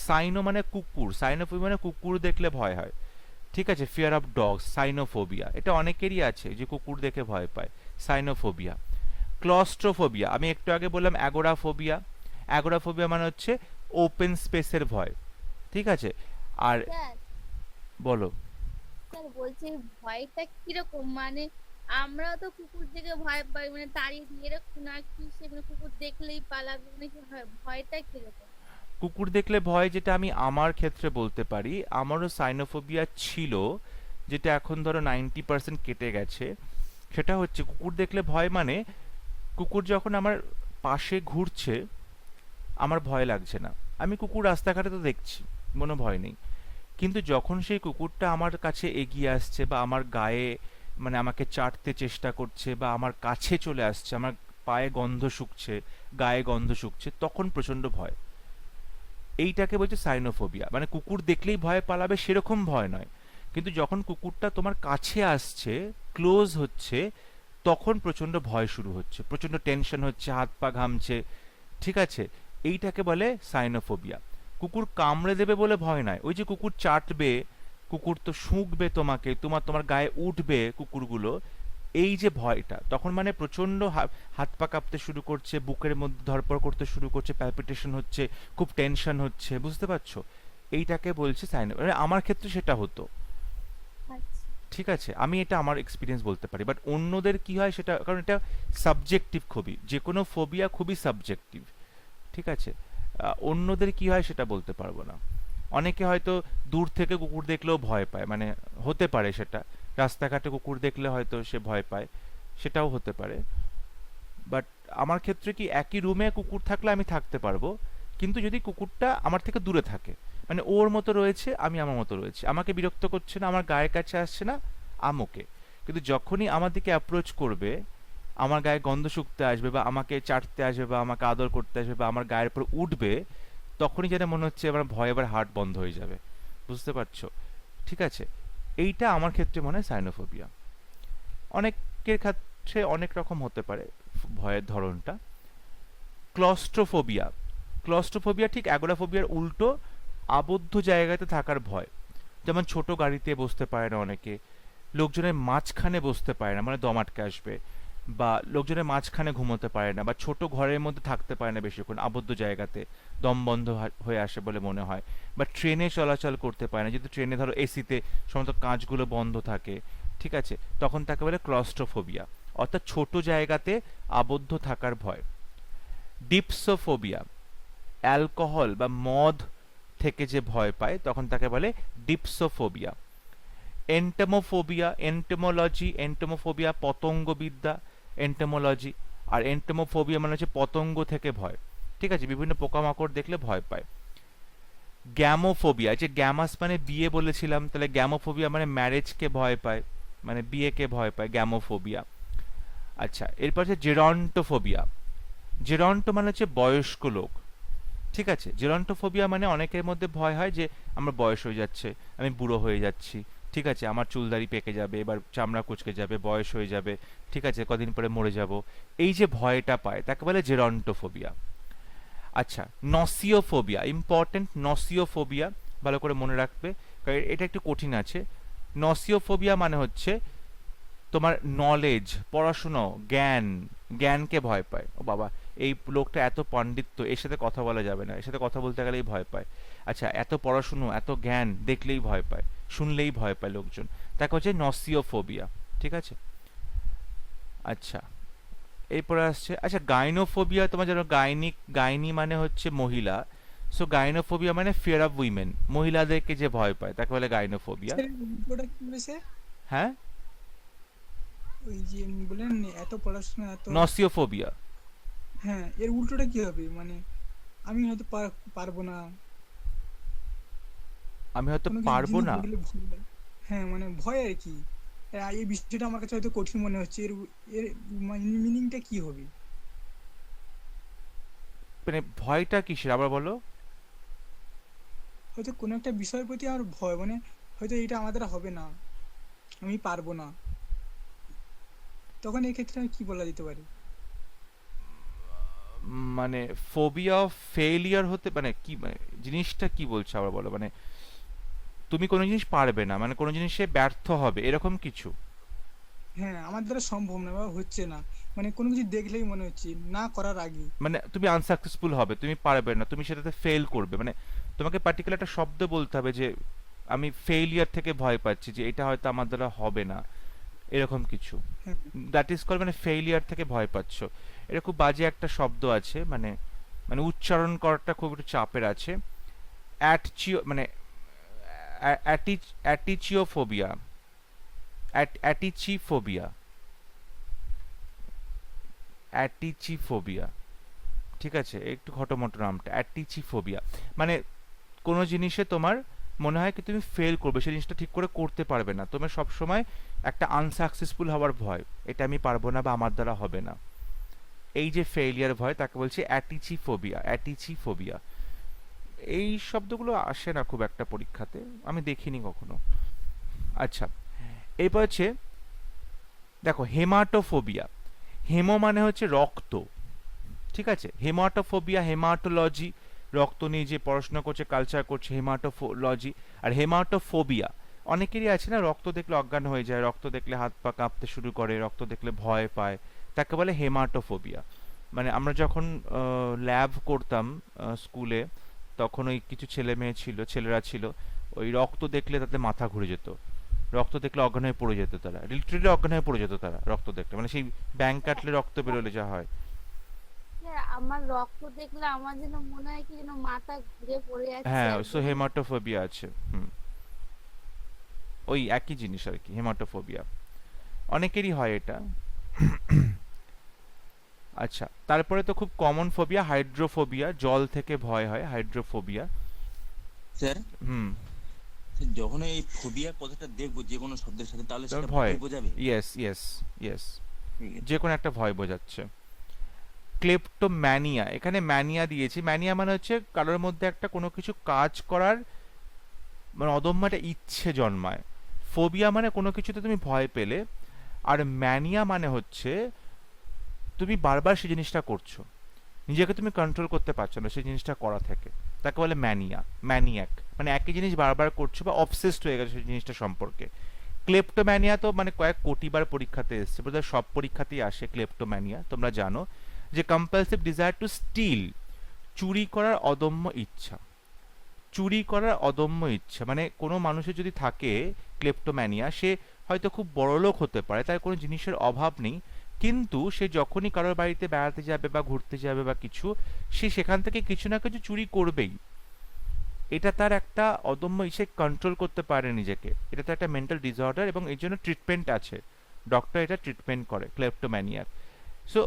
সাইনো মানে কুকুর, সাইনোফোবিয়া মানে কুকুর দেখলে ভয় হয়। ঠিক আছে, ফিয়ার অফ ডগস, সাইনোফোবিয়া, এটা অনেকেরই আছে যে কুকুর দেখে ভয় পায়, সাইনোফোবিয়া। ক্লস্ট্রোফোবিয়া, আমি একটু আগে বললাম অ্যাগোরাফোবিয়া। অ্যাগোরাফোবিয়া মানে হচ্ছে ওপেন স্পেসের ভয়। ঠিক আছে, আর স্যার, বলো। স্যার বলছি ভয়টা কিরকম, মানে আমরাও তো কুকুর দেখে ভয় পাই, মানে তাড়িয়ে দিয়ে এরকম না কি, সেগুলো কুকুর দেখলেই পালাবে, মানে কি হয়, ভয়টা কিরকম? কুকুর দেখলে ভয়, যেটা আমি আমার ক্ষেত্রে বলতে পারি, আমারও সাইনোফোবিয়া ছিল, যেটা এখন ধরো 90% কেটে গেছে। সেটা হচ্ছে কুকুর দেখলে ভয় মানে কুকুর যখন আমার পাশে ঘুরছে আমার ভয় লাগছে না, আমি কুকুর রাস্তাঘাটে তো দেখছি, কোনো ভয় নেই, কিন্তু যখন সেই কুকুরটা আমার কাছে এগিয়ে আসছে বা আমার গায়ে, মানে আমাকে চাটতে চেষ্টা করছে বা আমার কাছে চলে আসছে, আমার পায়ে গন্ধ শুকছে, গায়ে গন্ধ শুকছে, তখন প্রচন্ড ভয়। এইটাকে বলছে সাইনোফোবিয়া, মানে কুকুর দেখলেই ভয় পালাবে সেরকম ভয় নয়, কিন্তু যখন কুকুরটা তোমার কাছে আসছে, ক্লোজ হচ্ছে, তখন প্রচন্ড ভয় শুরু হচ্ছে, প্রচন্ড টেনশন হচ্ছে, হাত পা ঘামছে। ঠিক আছে, এইটাকে বলে সাইনোফোবিয়া। কুকুর কামড়ে দেবে বলে ভয় নয়, ওই যে কুকুর চাটবে, কুকুর তো শুঁকবে তোমাকে, তোমার গায়ে উঠবে কুকুরগুলো, এই যে ভয়টা, তখন মানে প্রচন্ড হাত পা কাঁপতে শুরু করছে, বুকের মধ্যে ধড়পড় করতে শুরু করছে, প্যালপিটেশন হচ্ছে, খুব টেনশন হচ্ছে, বুঝতে পারছো, এইটাকে বলছে সাইনো, মানে আমার ক্ষেত্রে সেটা হতো, ঠিক আছে, আমি এটা আমার এক্সপিরিয়েন্স বলতে পারি, বাট অন্যদের কি হয় সেটা, কারণ এটা সাবজেক্টিভ খুবই, যে কোনো ফোবিয়া খুবই সাবজেক্টিভ। ঠিক আছে, অন্যদের কি হয় সেটা বলতে পারবো না। অনেকে হয়তো দূর থেকে কুকুর দেখলেও ভয় পায়, মানে হতে পারে সেটা, রাস্তাঘাটে কুকুর দেখলে হয়তো সে ভয় পায়, সেটাও হতে পারে। বাট আমার ক্ষেত্রে কি, একই রুমে কুকুর থাকলে আমি থাকতে পারবো, কিন্তু যদি কুকুরটা আমার থেকে দূরে থাকে, মানে ওর মতো রয়েছে, আমি আমার মতো রয়েছে, আমাকে বিরক্ত করছে না, আমার গায়ের কাছে আসছে না, ওকে। কিন্তু যখনই আমার দিকে অ্যাপ্রোচ করবে, আমার গায়ে গন্ধ শুঁকতে আসবে, বা আমাকে চাটতে আসবে, বা আমাকে আদর করতে আসবে, বা আমার গায়ের উপর উঠবে, তখনই যেন মনে হচ্ছে এবার ভয়, এবার হার্ট বন্ধ হয়ে যাবে। বুঝতে পারছো? ঠিক আছে, এইটা আমার ক্ষেত্রে মনে হয় সাইনোফোবিয়া। অনেকের ক্ষেত্রে অনেক রকম হতে পারে ভয়ের ধরনটা। ক্লস্ট্রোফোবিয়া, ক্লস্ট্রোফোবিয়া ঠিক অ্যাগোরাফোবিয়ার উল্টো, আবদ্ধ জায়গাতে থাকার ভয়। যেমন ছোট গাড়িতে বসতে পারে না অনেকে, লোকজনের মাঝখানে বসতে পারে না, মানে দম আটকে আসবে, বা লোকজনের মাঝখানে ঘুমোতে পারে না, বা ছোট ঘরের মধ্যে থাকতে পারে না বেশিক্ষণ আবদ্ধ জায়গাতে, দম বন্ধ হয়ে আসে বলে মনে হয়, বা ট্রেনে চলাচল করতে পারে না, যদি ট্রেনে ধরো এসিতে সমস্ত কাঁচগুলো বন্ধ থাকে, ঠিক আছে, তখন তাকে বলে ক্লস্ট্রোফোবিয়া, অর্থাৎ ছোট জায়গাতে আবদ্ধ থাকার ভয়। ডিপসোফোবিয়া, অ্যালকোহল বা মদ থেকে যে ভয় পায় তখন তাকে বলে ডিপসোফোবিয়া। এন্টেমোফোবিয়া, এন্টেমোলজি, এন্টেমোফোবিয়া পতঙ্গবিদ্যা, এন্টেমোলজি। আর এন্টেমোফোবিয়া মানে হচ্ছে পতঙ্গ থেকে ভয়। ঠিক আছে, বিভিন্ন পোকামাকড় দেখলে ভয় পায়। গ্যামোফোবিয়া, যে গ্যামাস মানে বিয়ে বলেছিলাম, তাহলে গ্যামোফোবিয়া মানে ম্যারেজকে ভয় পায়, মানে বিয়েকে ভয় পায়, গ্যামোফোবিয়া। আচ্ছা, এরপর হচ্ছে জেরন্টোফোবিয়া। জেরন্টো মানে হচ্ছে বয়স্ক লোক। ঠিক আছে, জেরন্টোফোবিয়া মানে অনেকের মধ্যে ভয় হয় যে আমার বয়স হয়ে যাচ্ছে, আমি বুড়ো হয়ে যাচ্ছি, ঠিক আছে, আমার চুলদাড়ি পেকে যাবে, এবার চামড়া কুঁচকে যাবে, বয়স হয়ে যাবে, ঠিক আছে, কদিন পরে মরে যাব, এই যে ভয়টা পায় তাকে বলে জেরন্টোফোবিয়া। আচ্ছা, নসিওফোবিয়া, ইম্পর্টেন্ট, নসিওফোবিয়া ভালো করে মনে রাখবে, কারণ এটা একটু কঠিন আছে। নসিওফোবিয়া মানে হচ্ছে তোমার নলেজ, পড়াশুনো, জ্ঞান, জ্ঞানকে ভয় পায়। ও বাবা, এই লোকটা এত পাণ্ডিত্য, এর সাথে কথা বলা যাবে না, এর সাথে কথা বলতে গেলেই ভয় পায়। আচ্ছা, এত পড়াশুনো, এত জ্ঞান, দেখলেই ভয় পায়, শুনলেই ভয় পায় লোকজন, তাকে হচ্ছে নসিওফোবিয়া। ঠিক আছে, আচ্ছা, এরপরে আসছে, আচ্ছা, গাইনোফোবিয়া, তোমার জানো গাইনি মানে হচ্ছে মহিলা, সো গাইনোফোবিয়া মানে ফিয়ার অফ উইমেন, মহিলাদেরকে যে ভয় পায় তাকে বলে গাইনোফোবিয়া। স্যার ওটা কি হবে স্যার? হ্যাঁ, ওই যে বললেন এত পড়াশোনা এত, নসিওফোবিয়া। হ্যাঁ এর উল্টোটা কি হবে? মানে আমি হয়তো পারবো না, আমি হয়তো কোনো কিছু পারবো জিনিস না। দেখলে ভয় লাগে। হ্যাঁ মানে ভয় আর কি। এই বিষয়টা আমার কাছে হয়তো কঠিন মনে হচ্ছে, এর এর মিনিংটা কি হবে? মানে ভয়টা কিসের আবার বলো? হয়তো কোনো একটা বিষয়ের প্রতি আমার ভয়, মানে হয়তো এটা আমার দ্বারা হবে না, আমি পারবো না, তখন এই ক্ষেত্রে আমি কি বলা যেতে পারে? মানে ফোবিয়া অফ ফেলিয়ার হতে, মানে কি, মানে জিনিসটা কি বলছো আবার বলো, মানে তুমি কোনো জিনিস পারবে না, মানে কোনো জিনিসে ব্যর্থ হবে, এরকম কিছু? হ্যাঁ আমার দ্বারা সম্ভব না বা হচ্ছে না, মানে কোনো কিছু দেখলেই মনে হচ্ছে না করার আগে। মানে তুমি আনসাকসেসফুল হবে, তুমি পারবে না, তুমি সেটাতে ফেল করবে, মানে তোমাকে পার্টিকুলার একটা শব্দ বলতে হবে যে আমি ফেলিয়ার থেকে ভয় পাচ্ছি, যে এটা হয়তো আমার দ্বারা হবে না, এরকম কিছু। হ্যাঁ দ্যাট ইজ কল, মানে ফেলিয়ার থেকে ভয় পাচ্ছ। এটা খুব বাজে একটা শব্দ আছে, মানে মানে উচ্চারণ করাটা খুব একটু চাপের আছে। অ্যাটচিও মানে অ্যাটিচিওফোবিয়া, অ্যাটিচিফোবিয়া, অ্যাটিচিফোবিয়া। ঠিক আছে, একটু খটোমটো নামটা, অ্যাটিচিফোবিয়া, মানে কোনো জিনিসে তোমার মনে হয় কি তুমি ফেল করবে, সেই জিনিসটা ঠিক করে করতে পারবে না, তোমার সব সময় একটা আনসাকসেসফুল হওয়ার ভয়, এটা আমি পারবো না বা আমার দ্বারা হবে না, এই যে ফেলিয়ার ভয় তাকে বলছি অ্যাটিচিফোবিয়া, অ্যাটিচিফোবিয়া। এই শব্দগুলো আসে না খুব একটা পরীক্ষাতে, আমি দেখিনি কখনো। আচ্ছা, এরপর হচ্ছে দেখো হেমাটোফোবিয়া। হেমো মানে হচ্ছে রক্ত, ঠিক আছে, হেমাটোফোবিয়া, হেমাটোলজি, রক্ত নিয়ে যে পড়াশোনা করছে, কালচার করছে, হেমাটোলজি। আর হেমাটোফোবিয়া, অনেকেরই আছে না, রক্ত দেখলে অজ্ঞান হয়ে যায়, রক্ত দেখলে হাত পা কাঁপতে শুরু করে, রক্ত দেখলে ভয় পায়, তাকে বলে হেমাটোফোবিয়া। মানে আমরা যখন ল্যাব করতাম স্কুলে, তখন ওই কিছু ছেলে মেয়ে ছিল, ছেলেরা ছিল, ওই রক্ত দেখলে তাদের মাথা ঘুরে যেত, রক্ত দেখলে অজ্ঞান হয়ে পড়ে যেত তারা, লিটারেলি অজ্ঞান হয়ে পড়ে যেত তারা রক্ত দেখলে, মানে সেই ব্যাঙ কাটলে রক্ত বেরোলে যা হয়। স্যার আমার রক্ত দেখলে আমার যেন মনে হয় কি যেন মাথা ঘুরে পড়ে যাচ্ছে হ্যাঁ, আর সো হেমাটোফোবিয়া আছে। হুম, ওই একই জিনিস আর কি, হেমাটোফোবিয়া অনেকেরই হয় এটা। আচ্ছা, তারপরে তো খুব কমন ফোবিয়া হাইড্রোফোবিয়া, জল থেকে ভয় হয় হাইড্রোফোবিয়া। স্যার, হুম, যখন এই ফোবিয়া কথাটা দেখবো যে কোনো শব্দের সাথে, তাহলে তার সেটা ভয়, ভয় বোঝাবে? ইয়েস ইয়েস ইয়েস, ঠিক আছে। যে কোনো একটা ভয় বোঝাচ্ছে। ক্লেপ্টোম্যানিয়া, এখানে ম্যানিয়া দিয়েছি, ম্যানিয়া মানে হচ্ছে কারোর মধ্যে একটা কোনো কিছু কাজ করার মানে অদম্য একটা ইচ্ছে জন্মায়। ফোবিয়া মানে কোনো কিছুতে তুমি ভয় পেলে, আর ম্যানিয়া মানে হচ্ছে তুমি বারবার সেই জিনিসটা করছো, নিজেকে তুমি কন্ট্রোল করতে পারছো না সেই জিনিসটা করা থেকে, তাকে বলে ম্যানিয়া, ম্যানিয়াক, মানে একই জিনিস বারবার করছো বা অবসেসড হয়ে গেছে সেই জিনিসটা সম্পর্কে। ক্লেপ্টোম্যানিয়া তো মানে কয়েক কোটিবার পরীক্ষাতে এসছে, বোধহয় সব পরীক্ষাতেই আসে ক্লেপ্টোম্যানিয়া, তোমরা জানো যে কম্পালসিভ ডিজায়ার টু স্টিল, চুরি করার অদম্য ইচ্ছা। চুরি করার অদম্য ইচ্ছা মানে কোনো মানুষের যদি থাকে ক্লেপ্টোম্যানিয়া, সে হয়তো খুব বড়লোক হতে পারে, তার কোনো জিনিসের অভাব নেই, কিন্তু সে যখনই কারোর বাড়িতে বেড়াতে যাবে বা ঘুরতে যাবে বা কিছু, সে সেখান থেকে কিছু না কিছু চুরি করবেই। এটা তার একটা অদম্য ইচ্ছে, কন্ট্রোল করতে পারে নিজেকে, এটা তো একটা মেন্টাল ডিসঅর্ডার এবং এর জন্য ট্রিটমেন্ট আছে, ডক্টর এটা ট্রিটমেন্ট করে ক্লেপ্টোম্যানিয়ার। সো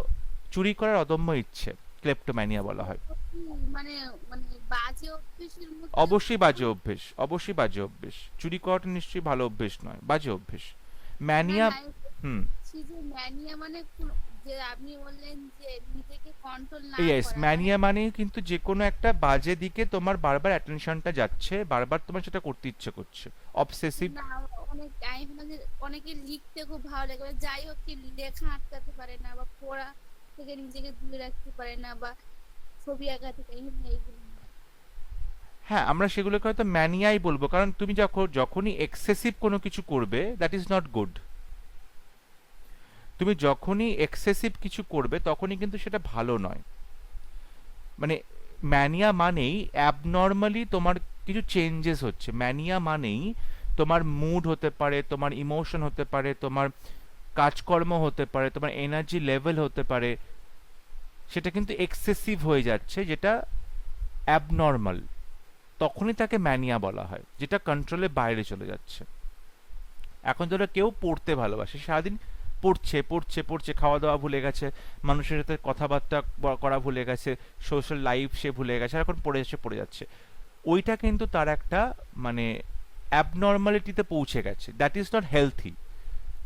চুরি করার অদম্য ইচ্ছে ক্লেপ্টোম্যানিয়া বলা হয়। কি মানে মানে বাজে অভ্যেসের মধ্যে অবশ্যই বাজে অভ্যেস, অবশ্যই বাজে অভ্যেস, চুরি করাটা নিশ্চয়ই ভালো অভ্যেস নয়, বাজে অভ্যেস। না ম্যানিয়া, না আমি হুম, বলছি যে ম্যানিয়া মানে যে আপনি বললেন যে নিজেকে কন্ট্রোল না ইয়েস, করা মানে ম্যানিয়া মানে কিন্তু যে কোনো একটা বাজে দিকে তোমার বারবার অ্যাটেনশনটা যাচ্ছে, বারবার তোমার সেটা করতে ইচ্ছে করছে, অবসেসিভ। না অনেক টাইম যে অনেকে লিখতে খুব ভালো লাগে এবার যাই হোক কি লেখা আটকাতে পারে না বা পড়া থেকে নিজেকে দূরে রাখতে পারে না বা ছবি আঁকা থেকে এইগুলো হ্যাঁ, আমরা সেগুলোকে হয়তো ম্যানিয়াই বলবো, কারণ তুমি যখনই এক্সেসিভ কোনো কিছু করবে দ্যাট ইজ নট গুড। তুমি যখনই এক্সেসিভ কিছু করবে তখনই কিন্তু সেটা ভালো নয়। মানে ম্যানিয়া মানেই অ্যাবনর্মালি তোমার কিছু চেঞ্জেস হচ্ছে, ম্যানিয়া মানেই তোমার মুড হতে পারে, তোমার ইমোশন হতে পারে, তোমার কাজকর্ম হতে পারে, তোমার এনার্জি লেভেল হতে পারে, সেটা কিন্তু এক্সেসিভ হয়ে যাচ্ছে, যেটা অ্যাবনর্মাল, তখনই তাকে ম্যানিয়া বলা হয়, যেটা কন্ট্রোলের বাইরে চলে যাচ্ছে। এখন ধরো কেউ পড়তে ভালোবাসে, সারাদিন পড়ছে পড়ছে পড়ছে, খাওয়া দাওয়া ভুলে গেছে, মানুষের সাথে কথাবার্তা করা ভুলে গেছে, সোশ্যাল লাইফ সে ভুলে গেছে, আর এখন পড়ে যাচ্ছে, ওইটা কিন্তু তার একটা মানে অ্যাবনর্মালিটিতে পৌঁছে গেছে, দ্যাট ইজ নট হেলথি।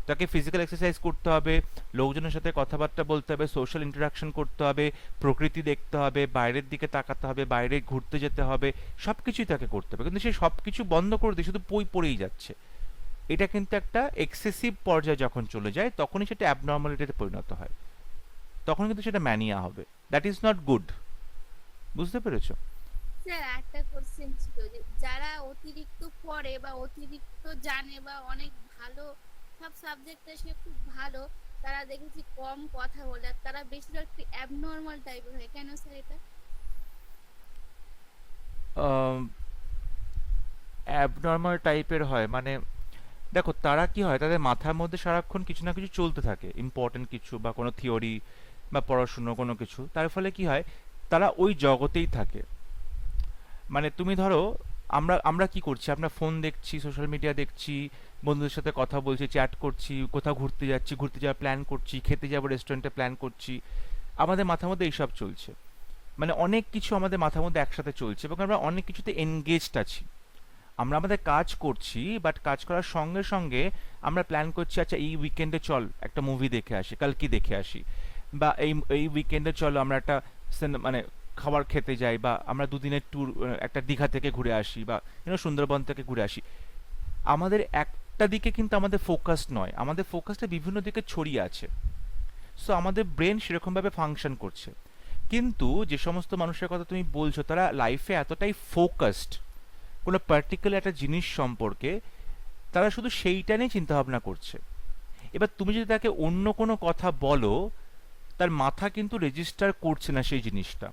তাকে ফিজিক্যাল এক্সারসাইজ করতে হবে, লোকজনের সাথে কথাবার্তা বলতে হবে, সোশ্যাল ইন্টারাকশন করতে হবে, প্রকৃতি দেখতে হবে, বাইরের দিকে তাকাতে হবে, বাইরে ঘুরতে যেতে হবে, সব কিছুই তাকে করতে হবে, কিন্তু সে সব কিছু বন্ধ করে দিয়ে শুধু পড়েই যাচ্ছে। এটা কিন্তু একটা এক্সেসিভ পর্যায়ে যখন চলে যায় তখনই সেটা অ্যাবনর্মালিটিতে পরিণত হয়, তখন কিন্তু সেটা ম্যানিয়া হবে, দ্যাট ইজ নট গুড। বুঝতে পেরেছো? স্যার একটা কোশ্চেন ছিল যে যারা অতিরিক্ত পড়ে বা অতিরিক্ত জানে বা অনেক ভালো সব সাবজেক্টে সে খুব ভালো তারা দেখেছি কম কথা বলে আর তারা বেশিরভাগ একটু অ্যাবনর্মাল টাইপের হয় কেন স্যার এটা অ্যাবনর্মাল টাইপের হয় মানে, দেখো তারা কি হয়, তাদের মাথার মধ্যে সারাক্ষণ কিছু না কিছু চলতে থাকে, ইম্পর্টেন্ট কিছু বা কোনো থিওরি বা পড়াশুনো কোনো কিছু, তার ফলে কি হয়, তারা ওই জগতেই থাকে। মানে তুমি ধরো, আমরা আমরা কি করছি, আমরা ফোন দেখছি, সোশ্যাল মিডিয়া দেখছি, বন্ধুদের সাথে কথা বলছি, চ্যাট করছি, কোথাও ঘুরতে যাচ্ছি, ঘুরতে যাওয়ার প্ল্যান করছি, খেতে যাবো রেস্টুরেন্টে প্ল্যান করছি, আমাদের মাথার মধ্যে এইসব চলছে, মানে অনেক কিছু আমাদের মাথার মধ্যে একসাথে চলছে এবং আমরা অনেক কিছুতে এনগেজড আছি। আমরা আমাদের কাজ করছি, বাট কাজ করার সঙ্গে সঙ্গে আমরা প্ল্যান করছি, আচ্ছা এই উইকেন্ডে চল একটা মুভি দেখে আসি, কাল কি দেখে আসি, বা এই এই উইকেন্ডে চলো আমরা একটা মানে খাবার খেতে যাই, বা আমরা দুদিনের ট্যুর একটা দীঘা থেকে ঘুরে আসি, বা সুন্দরবন থেকে ঘুরে আসি। আমাদের একটা দিকে কিন্তু আমাদের ফোকাস নয়, আমাদের ফোকাসটা বিভিন্ন দিকে ছড়িয়ে আছে। সো আমাদের ব্রেন সেরকমভাবে ফাংশন করছে। কিন্তু যে সমস্ত মানুষের কথা তুমি বলছো তারা লাইফে এতটাই ফোকাসড কোনো পার্টিকুলার একটা জিনিস সম্পর্কে, তারা শুধু সেইটা নিয়ে চিন্তাভাবনা করছে। এবার তুমি যদি তাকে অন্য কোনো কথা বলো, তার মাথা কিন্তু রেজিস্টার করছে না সেই জিনিসটা।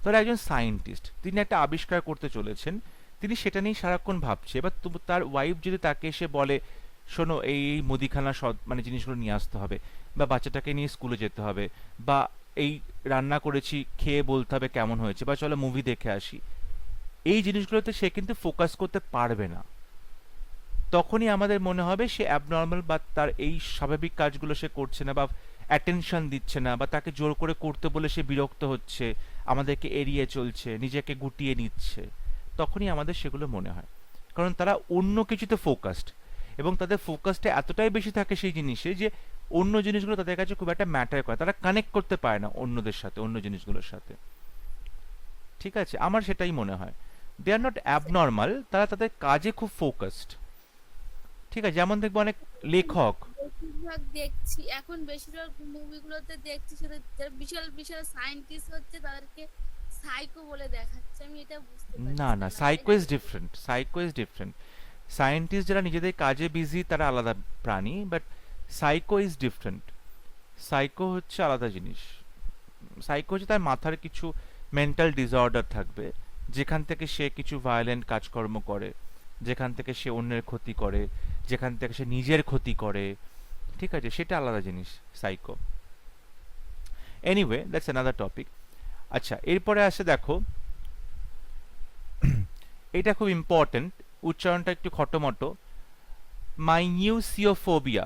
ধরো একজন সায়েন্টিস্ট, তিনি একটা আবিষ্কার করতে চলেছেন, তিনি সেটা নিয়ে সারাক্ষণ ভাবছে, এবার তার ওয়াইফ যদি তাকে এসে বলে শোনো এই মুদিখানা মানে জিনিসগুলো নিয়ে আসতে হবে, বা বাচ্চাটাকে নিয়ে স্কুলে যেতে হবে, বা এই রান্না করেছি খেয়ে বলতে হবে কেমন হয়েছে, বা চলো মুভি দেখে আসি, এই জিনিসগুলোতে সে কিন্তু ফোকাস করতে পারবে না। তখনই আমাদের মনে হবে সে অ্যাবনর্মাল, বা তার এই স্বাভাবিক কাজগুলো সে করছে না, বা অ্যাটেনশন দিচ্ছে না, বা তাকে জোর করে করতে বলে সে বিরক্ত হচ্ছে, আমাদেরকে এড়িয়ে চলছে, নিজেকে গুটিয়ে নিচ্ছে। তখনই আমাদের সেগুলো মনে হয়, কারণ তারা অন্য কিছুতে ফোকাসড, এবং তাদের ফোকাসটা এতটাই বেশি থাকে সেই জিনিসে যে অন্য জিনিসগুলো তাদের কাছে খুব একটা ম্যাটার করে, তারা কানেক্ট করতে পারে না অন্যদের সাথে, অন্য জিনিসগুলোর সাথে। ঠিক আছে, আমার সেটাই মনে হয়। দে আর নট অ্যাবনর্মাল, তারা তাদের কাজে খুব ফোকাসড। ঠিক আছে, যেমন দেখবো অনেক লেখক। বেশিরভাগ দেখছি এখন, বেশিরভাগ মুভিগুলোতে দেখছি সেটা যারা বিশাল বিশাল সায়েন্টিস্ট হচ্ছে তাদেরকে সাইকো বলে দেখাচ্ছে, আমি এটা বুঝতে না পারছি না, না সাইকো এটা is different, psycho is different. Scientist যারা নিজেদের কাজে বিজি তারা আলাদা প্রাণী, but psycho is different. Psycho হচ্ছে আলাদা জিনিস। সাইকো হচ্ছে তার মাথার কিছু মেন্টাল ডিসঅর্ডার থাকবে, যেখান থেকে সে কিছু ভায়োলেন্ট কাজকর্ম করে, যেখান থেকে সে অন্যের ক্ষতি করে, যেখান থেকে সে নিজের ক্ষতি করে। ঠিক আছে, সেটা আলাদা জিনিস, psycho. Anyway, that's another topic. আচ্ছা, এরপরে আসে দেখো, এটা খুব ইম্পর্টেন্ট, উচ্চারণটা একটু খটোমটো। Maieusiophobia,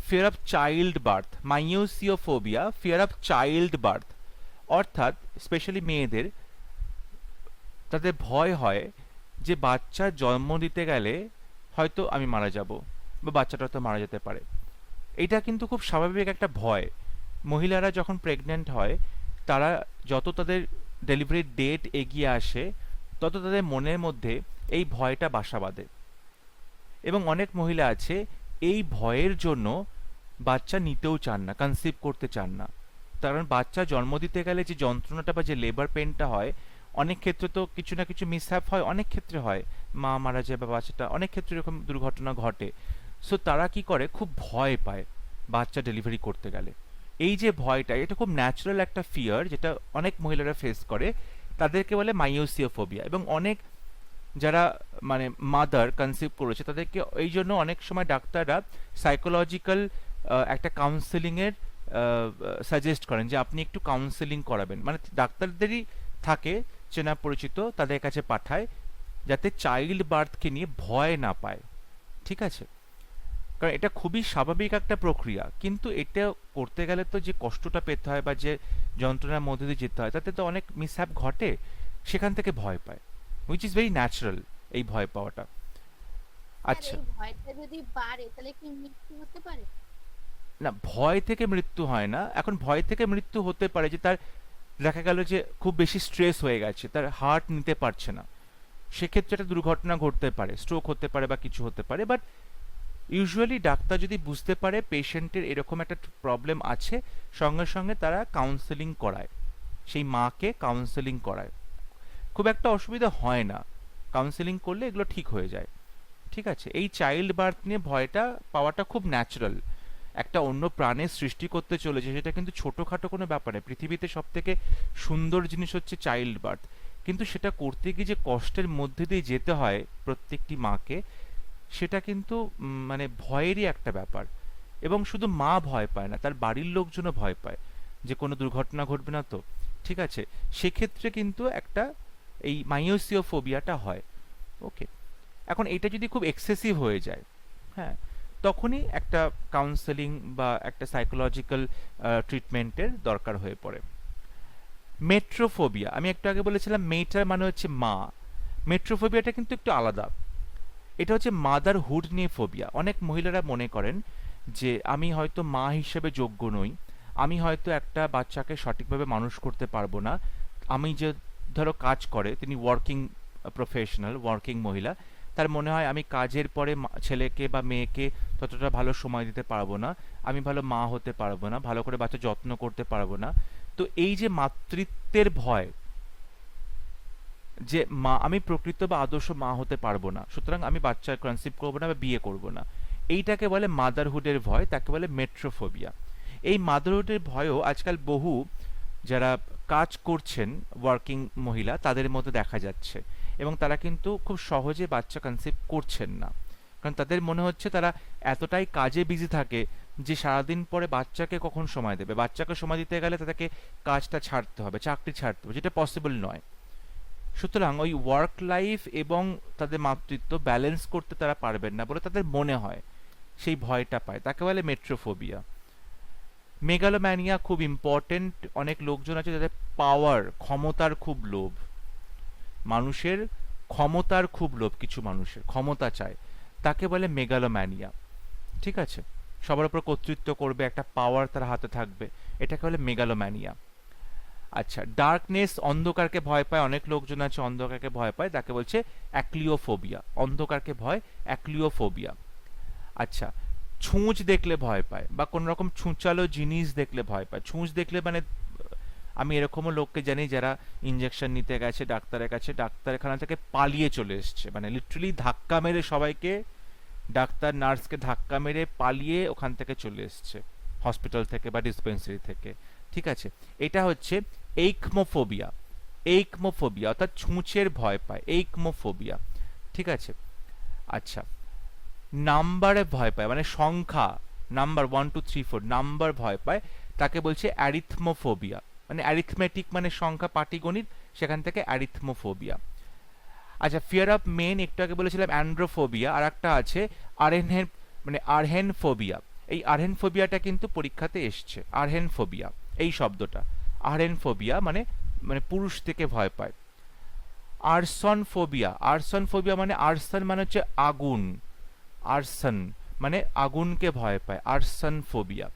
fear of childbirth. Maieusiophobia, fear of childbirth, অর্থাৎ স্পেশালি মেয়েদের, তাদের ভয় হয় যে বাচ্চার জন্ম দিতে গেলে হয়তো আমি মারা যাব, বা বাচ্চাটা তো মারা যেতে পারে। এটা কিন্তু খুব স্বাভাবিক একটা ভয়। মহিলারা যখন প্রেগনেন্ট হয়, তারা যত তাদের ডেলিভারির ডেট এগিয়ে আসে, তত তাদের মনের মধ্যে এই ভয়টা বাসা বাঁধে। এবং অনেক মহিলা আছে এই ভয়ের জন্য বাচ্চা নিতেও চান না, কনসিভ করতে চান না। কারণ বাচ্চা জন্ম দিতে গেলে যে যন্ত্রণাটা বা যে লেবার পেনটা হয়, অনেক ক্ষেত্রে তো কিছু না কিছু মিসহ্যাপ হয়, অনেক ক্ষেত্রে হয়, মা মারা যায় বা বাচ্চাটা, অনেক ক্ষেত্রে এরকম দুর্ঘটনা ঘটে। সো তারা কি করে, খুব ভয় পায় বাচ্চা ডেলিভারি করতে গেলে। এই যে ভয়টা, এটা খুব ন্যাচারাল একটা ফিয়ার, যেটা অনেক মহিলারা ফেস করে, তাদেরকে বলে মাইওসিওফোবিয়া। এবং অনেক যারা মানে মাদার কনসিভ করেছে, তাদেরকে এই জন্য অনেক সময় ডাক্তাররা সাইকোলজিক্যাল একটা কাউন্সেলিং এর সাজেস্ট করেন যে আপনি একটু কাউন্সেলিং করাবেন, মানে ডাক্তারদেরই থাকে চেনা পরিচিত, তাদের কাছে পাঠায়, যাতে চাইল্ড বার্থকে নিয়ে ভয় না পায়। ঠিক আছে, কারণ এটা খুবই স্বাভাবিক একটা প্রক্রিয়া, কিন্তু এটা করতে গেলে তো যে কষ্টটা পেতে হয় বা যে যন্ত্রণার মধ্যে দিয়ে যেতে হয়, তাতে তো অনেক মিসহ্যাপ ঘটে, সেখান থেকে ভয় পায়, হুইচ ইজ ভেরি ন্যাচারাল এই ভয় পাওয়াটা। স্যার আচ্ছা, এই ভয়টা যদি বাড়ে তাহলে কি মৃত্যু হতে পারে? না, ভয় থেকে মৃত্যু হয় না। এখন ভয় থেকে মৃত্যু হতে পারে যে তার দেখা গেল যে খুব বেশি স্ট্রেস হয়ে গেছে, তার হার্ট নিতে পারছে না, সেক্ষেত্রে একটা দুর্ঘটনা ঘটতে পারে, স্ট্রোক হতে পারে বা কিছু হতে পারে। বাট ইউজুয়ালি ডাক্তার যদি বুঝতে পারে পেশেন্টের এরকম একটা প্রবলেম আছে, সঙ্গে সঙ্গে তারা কাউন্সেলিং করায়, সেই মাকে কাউন্সেলিং করায়। খুব একটা অসুবিধা হয় না, কাউন্সেলিং করলে এগুলো ঠিক হয়ে যায়। ঠিক আছে, এই চাইল্ড বার্থ নিয়ে ভয়টা পাওয়াটা খুব ন্যাচারাল। একটা অন্য প্রাণের সৃষ্টি করতে চলেছে, সেটা কিন্তু ছোটোখাটো কোনো ব্যাপার নয়। পৃথিবীতে সব থেকে সুন্দর জিনিস হচ্ছে চাইল্ড বার্থ, কিন্তু সেটা করতে গিয়ে যে কষ্টের মধ্যে দিয়ে যেতে হয় প্রত্যেকটি মাকে, সেটা কিন্তু মানে ভয়েরই একটা ব্যাপার। এবং শুধু মা ভয় পায় না, তার বাড়ির লোকজনও ভয় পায় যে কোনো দুর্ঘটনা ঘটবে না তো। ঠিক আছে, সেক্ষেত্রে কিন্তু একটা এই মাইওসিওফোবিয়াটা হয়। ওকে, এখন এটা যদি খুব এক্সেসিভ হয়ে যায়, হ্যাঁ, তখনই একটা কাউন্সেলিং বা একটা সাইকোলজিক্যাল ট্রিটমেন্টের দরকার হয়ে পড়ে। মেট্রোফোবিয়া, আমি একটু আগে বলেছিলাম মেটার মানে হচ্ছে মা, মেট্রোফোবিয়াটা কিন্তু একটু আলাদা। এটা হচ্ছে মাদারহুড নিয়ে ফোবিয়া। অনেক মহিলারা মনে করেন যে আমি হয়তো মা হিসেবে যোগ্য নই, আমি হয়তো একটা বাচ্চাকে সঠিকভাবে মানুষ করতে পারবো না। আমি যে ধরো কাজ করে, তিনি ওয়ার্কিং প্রফেশনাল, ওয়ার্কিং মহিলা, তার মনে হয় আমি কাজের পরে ছেলেকে বা মেয়েকে ততটা ভালো সময় দিতে পারবো না, আমি ভালো মা হতে পারবো না, ভালো করে বাচ্চা যত্ন করতে পারবো না। তো এই যে মাতৃত্বের ভয়, যে মা আমি প্রকৃত বা আদর্শ মা হতে পারবো না, সুতরাং আমি বাচ্চা কনসিভ করবো না বা বিয়ে করবো না, এইটাকে বলে মাদারহুডের ভয়, তাকে বলে মেট্রোফোবিয়া। এই মাদারহুডের ভয়ও আজকাল বহু যারা কাজ করছেন ওয়ার্কিং মহিলা, তাদের মধ্যে দেখা যাচ্ছে, এবং তারা কিন্তু খুব সহজে বাচ্চা কনসিভ করছেন না। কারণ তাদের মনে হচ্ছে তারা এতটাই কাজে বিজি থাকে যে সারাদিন পরে বাচ্চাকে কখন সময় দেবে, বাচ্চাকে সময় দিতে গেলে তাদেরকে কাজটা ছাড়তে হবে, চাকরি ছাড়তে হবে, যেটা পসিবল নয়। সুতরাং ওই ওয়ার্ক লাইফ এবং তাদের মাতৃত্ব ব্যালেন্স করতে তারা পারবেন না বলে তাদের মনে হয়, সেই ভয়টা পায়, তাকে বলে মেট্রোফোবিয়া। মেগালোম্যানিয়া খুব ইম্পর্টেন্ট। অনেক লোকজন আছে যাদের পাওয়ার, ক্ষমতার খুব লোভ, মানুষের ক্ষমতার খুব লোভ, কিছু মানুষের ক্ষমতা চায়, তাকে বলে মেগালোম্যানিয়া। ঠিক আছে, সবার উপর কর্তৃত্ব করবে, একটা পাওয়ার তার হাতে থাকবে, এটাকে বলে মেগালোম্যানিয়া। আচ্ছা, ডার্কনেস, অন্ধকারকে ভয় পায়, অনেক লোকজন আছে অন্ধকারকে ভয় পায়, তাকে বলছে অ্যাক্লিওফোবিয়া। অন্ধকারকে ভয়, অ্যাক্লিওফোবিয়া। আচ্ছা, ছুঁচ দেখলে ভয় পায় বা কোন রকম ছুঁচালো জিনিস দেখলে ভয় পায়। ছুঁচ দেখলে মানে আমি এরকমও লোককে জানি যারা ইঞ্জেকশন নিতে গেছে ডাক্তারের কাছে, ডাক্তারখানা থেকে পালিয়ে চলে এসছে, মানে লিটারালি ধাক্কা মেরে সবাইকে, ডাক্তার নার্সকে ধাক্কা মেরে পালিয়ে ওখান থেকে চলে এসছে, হসপিটাল থেকে বা ডিসপেন্সারি থেকে। ঠিক আছে, এটা হচ্ছে এইকমোফোবিয়া। এইকমোফোবিয়া অর্থাৎ ছুঁচের ভয় পায়, এইকমোফোবিয়া। ঠিক আছে। আচ্ছা, নাম্বারে ভয় পায়, মানে সংখ্যা, নাম্বার 1 2 3 4 নাম্বার ভয় পায়, তাকে বলছে অ্যারিথমোফোবিয়া। মানে অ্যারিথমেটিক মানে সংখ্যা, পাটিগণিত, সেখান থেকে অ্যারিথমোফোবিয়া। আচ্ছা, ফিয়ার অফ মেন একটু আগে বলেছিলাম অ্যান্ড্রোফোবিয়া, আর একটা আছে আরহেন, মানে আরহেনফোবিয়া। এই আরহেনফোবিয়াটা কিন্তু পরীক্ষাতে এসছে, আরহেনফোবিয়া এই শব্দটা। আরহেনফোবিয়া মানে মানে পুরুষ থেকে ভয় পায়। আরসন ফোবিয়া, আরসন ফোবিয়া মানে আরসন মানে হচ্ছে আগুন, আরসন মানে আগুনকে ভয় পায়, আরসন ফোবিয়া।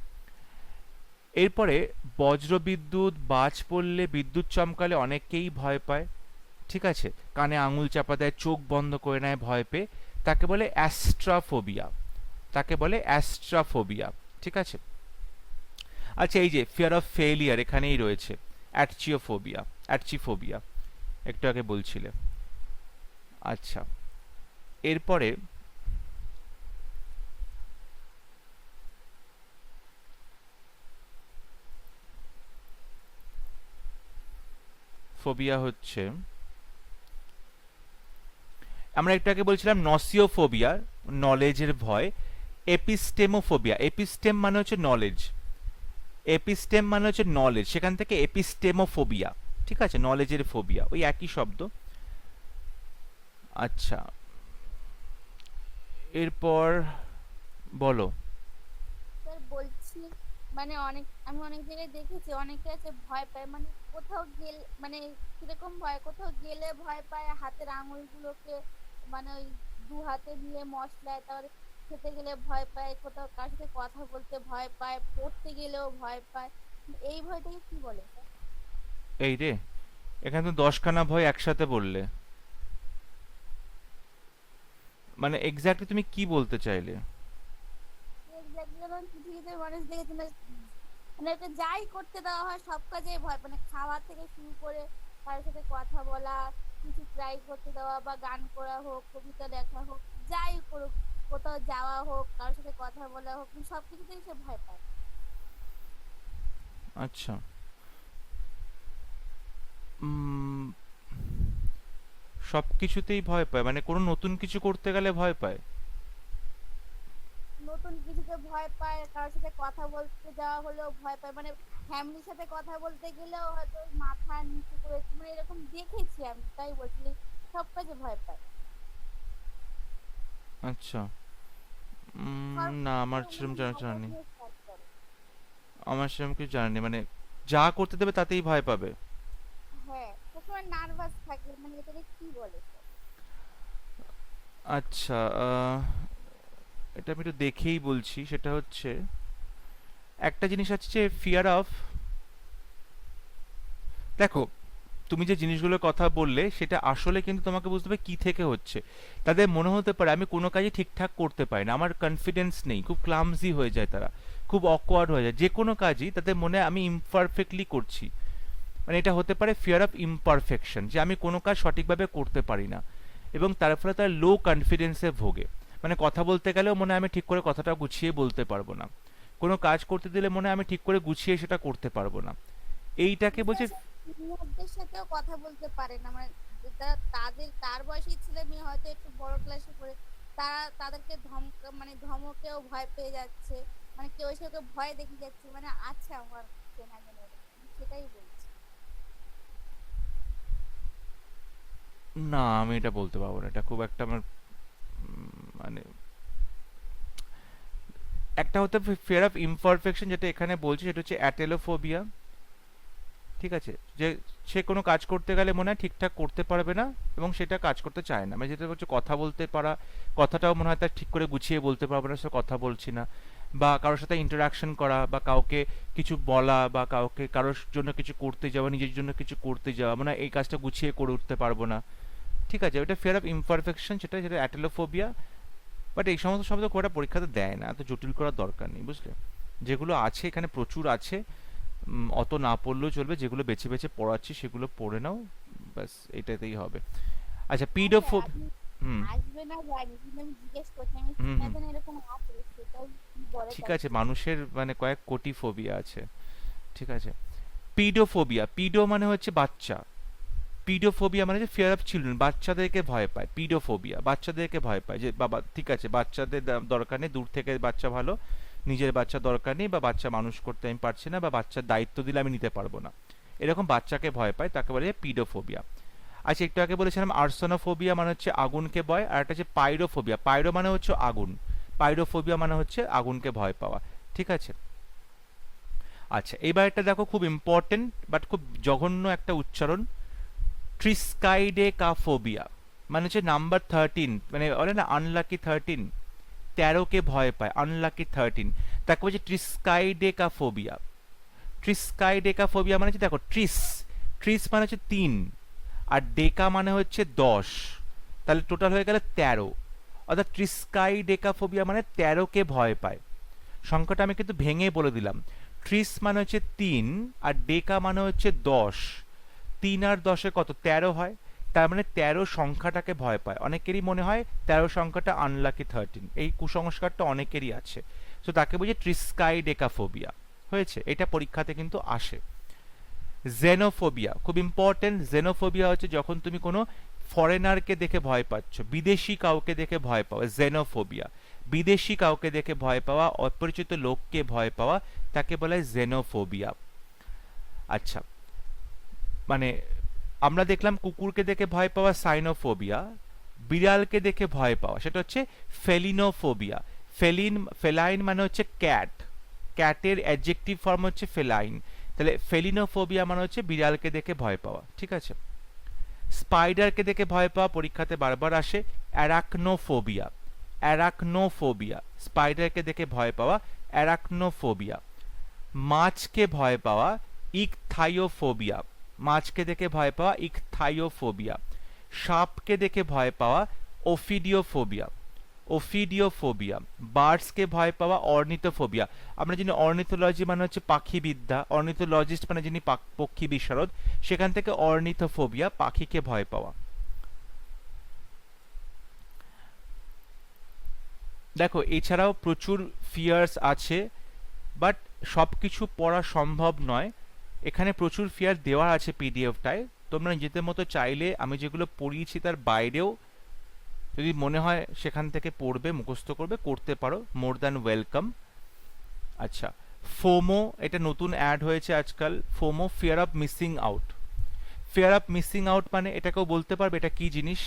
এরপরে বজ্রবিদ্যুৎ, বাজ পড়লে, বিদ্যুৎ চমকালে অনেকেই ভয় পায়। ঠিক আছে, কানে আঙুল চাপা দেয়, চোখ বন্ধ করে নেয় ভয় পেয়ে, তাকে বলে অ্যাস্ট্রাফোবিয়া, তাকে বলে অ্যাস্ট্রাফোবিয়া। ঠিক আছে। আচ্ছা, এই যে ফিয়ার অফ ফেলিয়ার এখানেই রয়েছে, অ্যাটচিওফোবিয়া, অ্যাটচিফোবিয়া একটু আগে বলছিলে। আচ্ছা, এরপরে ফোবিয়া হচ্ছে, আমরা একটু আগে বলছিলাম নসিওফোবিয়া, নলেজের ভয়। এপিস্টেমোফোবিয়া, এপিস্টেম মানে হচ্ছে নলেজ, এপিস্টেম মানে হচ্ছে নলেজ, সেখান থেকে এপিস্টেমোফোবিয়া। ঠিক আছে, নলেজের ফোবিয়া, ওই একই শব্দ। আচ্ছা, এরপর বলো। স্যার বলছি, মানে আমি অনেক জায়গায় দেখেছি অনেকে আছে ভয় পায়, মানে কোথাও গেলে, মানে কিরকম ভয়, কোথাও গেলে ভয় পায়, হাতের আঙুলগুলোকে মানে ওই দু হাতে নিয়ে মশলায়, তারপরে খেতে গেলে ভয় পায়, কোথাও কার সাথে কথা বলতে ভয় পায়, পড়তে গেলেও ভয় পায়। এই ভয়টাকে কি বলে স্যার? এই রে, এখানে তো 10খানা ভয় একসাথে বললে, মানে এক্স্যাক্টলি তুমি কি বলতে চাইলে? এক্স্যাক্টলি যখন কিছু কিছু মানুষ দেখেছি না, মানে ওকে যাই করতে দেওয়া হয় সব কাজেই ভয়, মানে খাওয়া থেকে শুরু করে কারোর সাথে কথা বলা, কিছু ট্রাই করতে দেওয়া, বা গান করা হোক, কবিতা লেখা হোক, যাই করুক, কোথাও যাওয়া হোক, কারোর সাথে কথা বলা হোক, সব কিছুতেই সে ভয় পায়। আচ্ছা, উম, সব কিছুতেই ভয় পায় মানে কোনো নতুন কিছু করতে গেলে ভয় পায়? নতুন কিছুতে ভয় পায়, কারোর সাথে কথা বলতে যাওয়া হলেও ভয় পায়, মানে ফ্যামিলির সাথে কথা বলতে গেলেও হয়তো ওই মাথা নিচু করে, মানে এরকম দেখেছি আমি, তাই বলছি সব কাজে ভয় পায়। আচ্ছা, সব না আমার কিছু সেরকম মানে জানা ভালো নেই, দিয়ে start করে। আমার সেরকম কিছু জানা নেই, মানে যা করতে দেবে তাতেই ভয় পাবে। হ্যাঁ, সবসময় নার্ভাস থাকে, মানে এটাকে কি বলে স্যার? আচ্ছা, এটা আমি একটু দেখেই বলছি, সেটা হচ্ছে একটা জিনিস আছে যে ফিয়ার অফ, দেখো তুমি যে জিনিসগুলোর কথা বললে সেটা আসলে কিন্তু তোমাকে বুঝতে হবে কি থেকে হচ্ছে। তাদের মনে হতে পারে আমি কোনো কাজই ঠিকঠাক করতে পারি না, আমার কনফিডেন্স নেই, খুব ক্লামজি হয়ে যায় তারা, খুব অকওয়ার্ড হয়ে যায় যে কোনো কাজই, তাদের মনে হয় আমি ইমপারফেক্টলি করছি। মানে এটা হতে পারে ফিয়ার অফ ইমপারফেকশন, যে আমি কোনো কাজ সঠিকভাবে করতে পারি না, এবং তার ফলে তার লো কনফিডেন্সে ভোগে। মানে কথা বলতে গেলেও মনে হয় আমি ঠিক করে কথাটা গুছিয়ে বলতে পারবো না, কোনো কাজ করতে দিলে মনে হয় আমি ঠিক করে গুছিয়ে সেটা করতে পারবো না। এইটাকে বলছে, সিনিয়রদের সাথেও কথা বলতে পারে না, মানে তার বয়সী ছেলে মেয়ে হয়তো একটু বড় ক্লাসে পড়ে, তারা তাদেরকে ধমকেও ভয় পেয়ে যাচ্ছে, মানে কেউ এসে ওকে ভয় দেখিয়ে যাচ্ছে, মানে আছে আমার চেনা জানা, সেটাই বলছি। না, আমি এটা বলতে পারবো না, এটা খুব একটা আমার মানে একটা হতে ফিয়ার অফ ইমপারফেকশন, যেটা এখানে বলছি সেটা হচ্ছে অ্যাটেলোফোবিয়া। ঠিক আছে, যে সে কোনো কাজ করতে গেলে মনে হয় ঠিকঠাক করতে পারবে না এবং সেটা কাজ করতে চায় না, মানে যেটা হচ্ছে কথা বলতে পারা, কথাটাও মনে হয় তার ঠিক করে গুছিয়ে বলতে পারবে না, সে কথা বলছি না, বা কারোর সাথে ইন্টারাকশন করা, বা কাউকে কিছু বলা, বা কাউকে কারোর জন্য কিছু করতে যাওয়া, নিজের জন্য কিছু করতে যাওয়া, মানে এই কাজটা গুছিয়ে করে উঠতে পারবো না। ঠিক আছে, ওটা ফিয়ার অফ ইমপারফেকশন, সেটা যেটা অ্যাটেলোফোবিয়া। বাট এই সমস্ত শব্দ খুব একটা পরীক্ষাতে দেয় না, এত জটিল করার দরকার নেই, বুঝলে? যেগুলো আছে এখানে প্রচুর আছে, অত না পড়লেও চলবে, যেগুলো বেছে বেছে পড়াচ্ছি সেগুলো পড়ে নাও, ব্যাস এটাতেই হবে। আচ্ছা, আচ্ছা, পিডোফোব। আপনি হুম আসবে না জানি, কিন্তু আমি জিজ্ঞেস করছি, আমি হুম চেনা হুম জানা এরকম আছে, সেটাই কি বলে ঠিক আছে, চাচ্ছি। মানুষের মানে কয়েক কোটি ফোবিয়া আছে। ঠিক আছে, পিডোফোবিয়া, পিডো মানে হচ্ছে বাচ্চা, পিডোফোবিয়া মানে হচ্ছে ফিয়ার অফ চিলড্রেন, বাচ্চাদেরকে ভয় পায়, পিডোফোবিয়া বাচ্চাদেরকে ভয় পায়, যে বাবা ঠিক আছে বাচ্চাদের দরকার নেই, দূর থেকে বাচ্চা ভালো, নিজের বাচ্চা দরকার নেই, বা বাচ্চা মানুষ করতে আমি পারছি না, বা বাচ্চার দায়িত্ব দিলে আমি নিতে পারবো না, এরকম বাচ্চাকে ভয় পায়, তাকে বলে পিডোফোবিয়া। আচ্ছা, একটু আগে বলেছিলাম আর্সেনোফোবিয়া মানে হচ্ছে আগুনকে ভয়, আর একটা হচ্ছে পাইরোফোবিয়া, পাইরো মানে হচ্ছে আগুন, পাইরোফোবিয়া মানে হচ্ছে আগুনকে ভয় পাওয়া। ঠিক আছে, আচ্ছা এইবার এটা দেখো, খুব ইম্পর্টেন্ট বাট খুব জঘন্য একটা উচ্চারণ, ট্রিস্কাইডেকাফোবিয়া, মানে হচ্ছে নাম্বার 13, মানে বলে না আনলাকি 13, 13কে ভয় পায়, আনলাকি 13, তাকে বলছে ট্রিস্কাইডেকাফোবিয়া। ট্রিস্কাইডেকাফোবিয়া মানে হচ্ছে দেখো, ট্রিস, ট্রিস মানে হচ্ছে 3, আর ডেকা মানে হচ্ছে 10, তাহলে টোটাল হয়ে গেল 13, অর্থাৎ ট্রিস্কাইডেকাফোবিয়া মানে 13কে ভয় পায়। সংখ্যাটা আমি কিন্তু ভেঙে বলে দিলাম, ট্রিস মানে হচ্ছে 3, আর ডেকা মানে হচ্ছে 10, 3 আর 10-এ কত, 13 হয়, তার মানে 13 সংখ্যাটাকে ভয় পায়। অনেকেরই মনে হয় 13 সংখ্যাটা আনলাকি 13, এই কুসংস্কারটা অনেকেরই আছে, তো তাকে বুঝে ট্রিস্কাইডেকাফোবিয়া হয়েছে, এটা পরীক্ষাতে কিন্তু আসে। জেনোফোবিয়া খুব ইম্পর্টেন্ট, জেনোফোবিয়া হচ্ছে যখন তুমি কোনো ফরেনারকে দেখে ভয় পাচ্ছ, বিদেশি কাউকে দেখে ভয় পাওয়া, জেনোফোবিয়া, বিদেশি কাউকে দেখে ভয় পাওয়া, অপরিচিত লোককে ভয় পাওয়া, তাকে বলা হয় জেনোফোবিয়া। আচ্ছা, মানে আমরা দেখলাম কুকুরকে দেখে ভয় পাওয়া সাইনোফোবিয়া, বিড়ালকে দেখে ভয় পাওয়া সেটা হচ্ছে ফেলিনোফোবিয়া। ফেলাইন মানে হচ্ছে ক্যাট, ক্যাটের অ্যাডজেক্টিভ ফর্ম হচ্ছে ফেলাইন, তাহলে ফেলিনোফোবিয়া মানে হচ্ছে বিড়ালকে দেখে ভয় পাওয়া। ঠিক আছে, স্পাইডারকে দেখে ভয় পাওয়া পরীক্ষাতে বারবার আসে, অ্যারাকনোফোবিয়া, অ্যারাকনোফোবিয়া, স্পাইডারকে দেখে ভয় পাওয়া অ্যারাকনোফোবিয়া। মাছকে ভয় পাওয়া ইকথাইওফোবিয়া, মাছকে দেখে ভয় পাওয়া ইকথাইওফোবিয়া। সাপকে দেখে ভয় পাওয়া ওফিডিওফোবিয়া, ওফিডিওফোবিয়া। বার্ডসকে ভয় পাওয়া অর্নিথোফোবিয়া, আমরা জানি অর্নিথোলজি মানে হচ্ছে পাখিবিদ্যা, অর্নিথোলজিস্ট মানে যিনি পক্ষী বিশারদ, সেখান থেকে অর্নিথোফোবিয়া, পাখিকে ভয় পাওয়া। দেখো এছাড়াও প্রচুর ফিয়ার্স আছে, বাট সব কিছু পড়া সম্ভব নয়, এখানে প্রচুর ফিয়ার দেওয়া আছে পিডিএফটায়, তোমরা নিজেদের মতো চাইলে আমি যেগুলো পড়িয়েছি তার বাইরেও যদি মনে হয় সেখান থেকে পড়বে, মুখস্থ করবে, করতে পারো, মোর দ্যান ওয়েলকাম। আচ্ছা, ফোমো, এটা নতুন অ্যাড হয়েছে আজকাল, FOMO fear of missing out. Fear of missing out মানে এটা কেউ বলতে পারবে এটা কি জিনিস?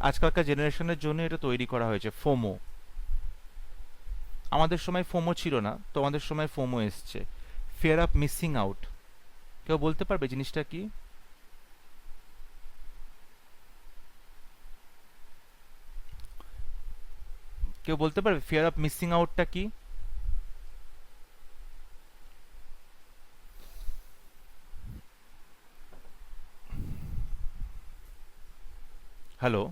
আজকালকার জেনারেশনের জন্য এটা তৈরি করা হয়েছে ফোমো, আমাদের সময় ফোমো ছিল না, তোমাদের সময় ফোমো এসছে, ফিয়ার অফ মিসিং আউট, কেউ বলতে পারবে জিনিসটা কি? কেউ বলতে পারবে ফিয়ার অফ মিসিং আউটটা কি? হ্যালো,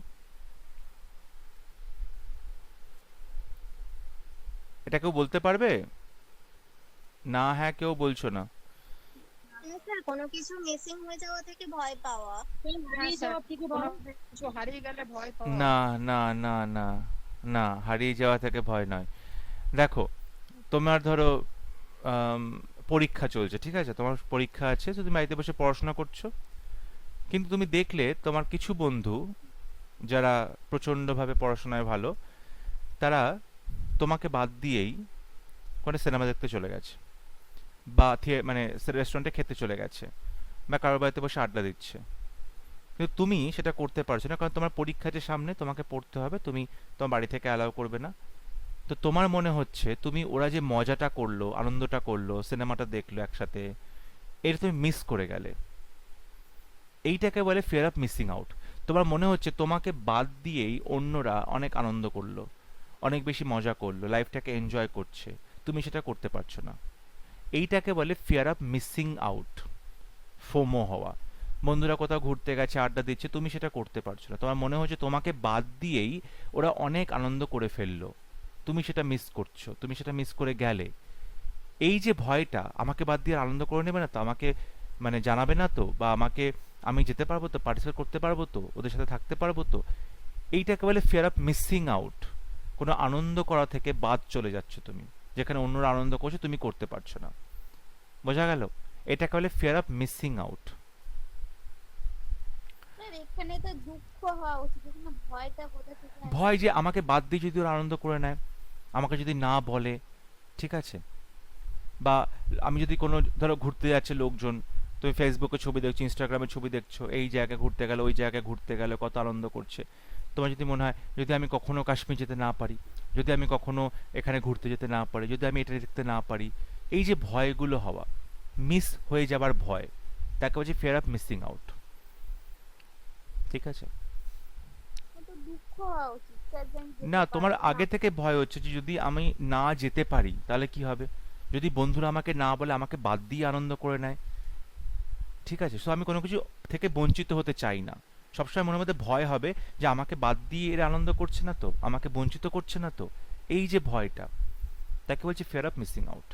এটা কেউ বলতে পারবে? না হ্যাঁ কেউ বলছো না। মানে স্যার কোনো কিছু মিসিং হয়ে যাওয়া থেকে ভয় পাওয়া। হারিয়ে যাওয়া থেকে কোনো কিছু হারিয়ে গেলে ভয় পাওয়া। না না না না না, হারিয়ে যাওয়া থেকে ভয় নয়। দেখো, তোমার ধরো পরীক্ষা চলছে, ঠিক আছে, তোমার পরীক্ষা আছে, তো তুমি বাড়িতে বসে পড়াশোনা করছো, কিন্তু তুমি দেখলে তোমার কিছু বন্ধু যারা প্রচণ্ডভাবে পড়াশোনায় ভালো, তারা তোমাকে বাদ দিয়েই কোনো সিনেমা দেখতে চলে গেছে, বা মানে রেস্টুরেন্টে খেতে চলে গেছে, বা কারোর বাড়িতে বসে আড্ডা দিচ্ছে। কিন্তু তুমি সেটা করতে পারছো না, কারণ তোমার পরীক্ষা যে সামনে, তোমাকে পড়তে হবে, তুমি তোমার বাড়ি থেকে অ্যালাউ করবে না। তো তোমার মনে হচ্ছে তুমি ওরা যে মজাটা করলো, আনন্দটা করলো, সিনেমাটা দেখলো একসাথে, এটা তুমি মিস করে গেলে। এইটাকে বলে ফিয়ার অফ মিসিং আউট। তোমার মনে হচ্ছে তোমাকে বাদ দিয়েই অন্যরা অনেক আনন্দ করলো, অনেক বেশি মজা করলো, লাইফটাকে এনজয় করছে, তুমি সেটা করতে পারছো না। এইটাকে বলে fear of missing out, FOMO হওয়া। বন্ধুরা কোথাও ঘুরতে গেছে, আড্ডা দিচ্ছে, তুমি সেটা করতে পারছো না। তোমার মনে হচ্ছে তোমাকে বাদ দিয়েই ওরা অনেক আনন্দ করে ফেললো, তুমি সেটা মিস করছো, তুমি সেটা মিস করে গেলে। এই যে ভয়টা, আমাকে বাদ দিয়ে আনন্দ করে নেবে না তো, আমাকে মানে জানাবে না তো, বা আমাকে, আমি যেতে পারবো তো, পার্টিসিপেট করতে পারবো তো, ওদের সাথে থাকতে পারবো তো, এইটাকে বলে ফিয়ার অফ মিসিং আউট। কোনো আনন্দ করা থেকে বাদ চলে যাচ্ছ তুমি, যেখানে অন্যরা আনন্দ করছে তুমি করতে পারছো না। বোঝা গেল? এটাকে বলে fear of missing out. Sir এখানে তো দুঃখ হওয়া উচিত, এখানে ভয়টা কোথা থেকে আসে? ভয় যে আমাকে বাদ দিয়ে যদি ওরা আনন্দ করে নেয়, আমাকে যদি না বলে, ঠিক আছে, বা আমি যদি কোনো, ধরো ঘুরতে যাচ্ছে লোকজন, তুমি ফেসবুকে ছবি দেখছো, ইনস্টাগ্রামে ছবি দেখছো, এই জায়গায় ঘুরতে গেল, ওই জায়গায় ঘুরতে গেল, কত আনন্দ করছে, তোমার যদি মনে হয় যদি আমি কখনো কাশ্মীর যেতে না পারি, যদি আমি কখনো এখানে ঘুরতে যেতে না পারি, যদি আমি এটা দেখতে না পারি, এই যে ভয়গুলো হওয়া, মিস হয়ে যাবার ভয়, তাকে বলছি ফিয়ার অফ মিসিং আউট। ঠিক আছে? তো দুঃখ হওয়া উচিত স্যার যে আমি না, যেতে তোমার পারবো না। আগে থেকে ভয় হচ্ছে যে যদি আমি না যেতে পারি তাহলে কি হবে, যদি বন্ধুরা আমাকে না বলে, আমাকে বাদ দিয়ে আনন্দ করে নেয়। ঠিক আছে, সো আমি কোনো কিছু থেকে বঞ্চিত হতে চাই না। সবসময় মনের মধ্যে ভয় হবে যে আমাকে বাদ দিয়ে এরা আনন্দ করছে না তো, আমাকে বঞ্চিত করছে না তো, এই যে ভয়টা, তাকে বলছি ফিয়ার অফ মিসিং আউট।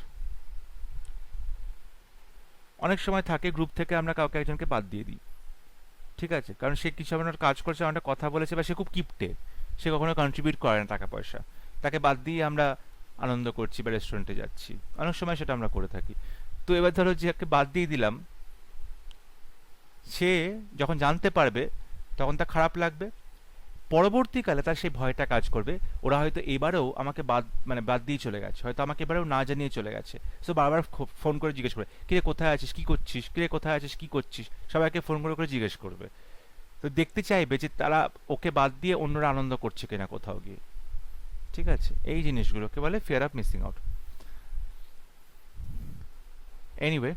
অনেক সময় থাকে গ্রুপ থেকে আমরা কাউকে একজনকে বাদ দিয়ে দিই, ঠিক আছে, কারণ সে কিছু আমার কাজ করছে, আমার কথা বলেছে, বা সে খুব কিপটে, সে কখনো কন্ট্রিবিউট করে না টাকা পয়সা, তাকে বাদ দিয়ে আমরা আনন্দ করছি বা রেস্টুরেন্টে যাচ্ছি, অনেক সময় সেটা আমরা করে থাকি। তো এবার ধরো যাকে বাদ দিয়ে দিলাম, সে যখন জানতে পারবে তখন তার খারাপ লাগবে, পরবর্তীকালে তার সেই ভয়টা কাজ করবে, ওরা হয়তো এবারেও আমাকে বাদ দিয়ে চলে গেছে, হয়তো আমাকে এবারেও না জানিয়ে চলে গেছে। সো বারবার ফোন করে জিজ্ঞেস করে, কিরে কোথায় আছিস, কি করছিস, কিরে কোথায় আছিস, কি করছিস, সবাইকে ফোন করে করে জিজ্ঞেস করবে। তো দেখতে চাইবে যে তারা ওকে বাদ দিয়ে অন্যরা আনন্দ করছে কিনা কোথাও গিয়ে। ঠিক আছে, এই জিনিসগুলোকে বলে fear of missing out. Anyway,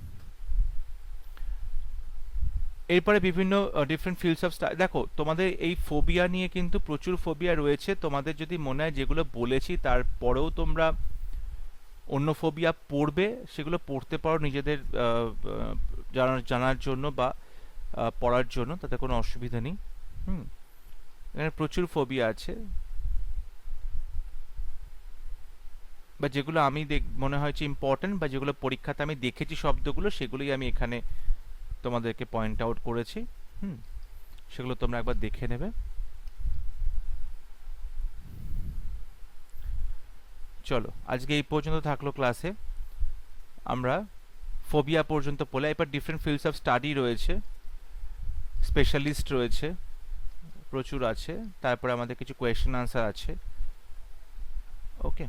এরপরে বিভিন্ন ডিফারেন্ট ফিল্ডস অফ দেখো, তোমাদের এই ফোবিয়া নিয়ে কিন্তু প্রচুর ফোবিয়া রয়েছে। তোমাদের যদি মনে হয় যেগুলো বলেছি তারপরেও তোমরা অন্য ফোবিয়া পড়বে, সেগুলো পড়তে পারো নিজেদের জানার জন্য বা পড়ার জন্য, তাতে কোনো অসুবিধা নেই। হুম, এখানে প্রচুর ফোবিয়া আছে, বা যেগুলো আমি মনে হয়েছে ইম্পর্টেন্ট, বা যেগুলো পরীক্ষাতে আমি দেখেছি শব্দগুলো, সেগুলোই আমি এখানে তোমাদেরকে পয়েন্ট আউট করেছি। হুম, সেগুলো তোমরা একবার দেখে নেবে। চলো, আজকে এই পর্যন্ত থাকলো ক্লাসে। আমরা ফোবিয়া পর্যন্ত পড়লে, এরপর ডিফারেন্ট ফিল্ডস অফ স্টাডি রয়েছে, স্পেশালিস্ট রয়েছে, প্রচুর আছে, তারপরে আমাদের কিছু কোয়েশ্চেন আনসার আছে। ওকে,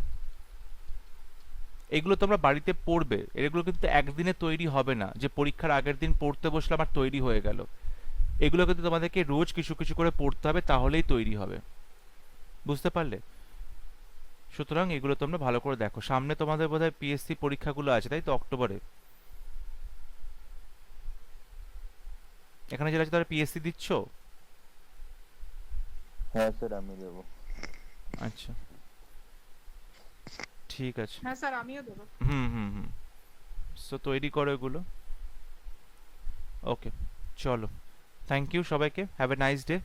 এগুলো তোমরা বাড়িতে পড়বে, এগুলো কিন্তু একদিনে তৈরি হবে না, যে পরীক্ষার আগের দিন পড়তে বসলাম আর তৈরি হয়ে গেল। এগুলো কিন্তু তোমাদেরকে রোজ কিছু কিছু করে পড়তে হবে, তাহলেই তৈরি হবে। বুঝতে পারলে? সুতরাং এগুলো তোমরা ভালো করে দেখো। সামনে তোমাদের বোধহয় পিএসসি পরীক্ষাগুলো আছে, তাই তো, অক্টোবরে? এখানে যারা আছে তারা পিএসসি দিচ্ছ? হ্যাঁ স্যার, আমি দেবো। আচ্ছা, ঠিক আছে। হ্যাঁ স্যার, আমিও দেবো। হুম হুম হুম, সো তৈরি করো এগুলো। ওকে, চলো, থ্যাংক ইউ সবাইকে, হ্যাভ এ নাইস ডে।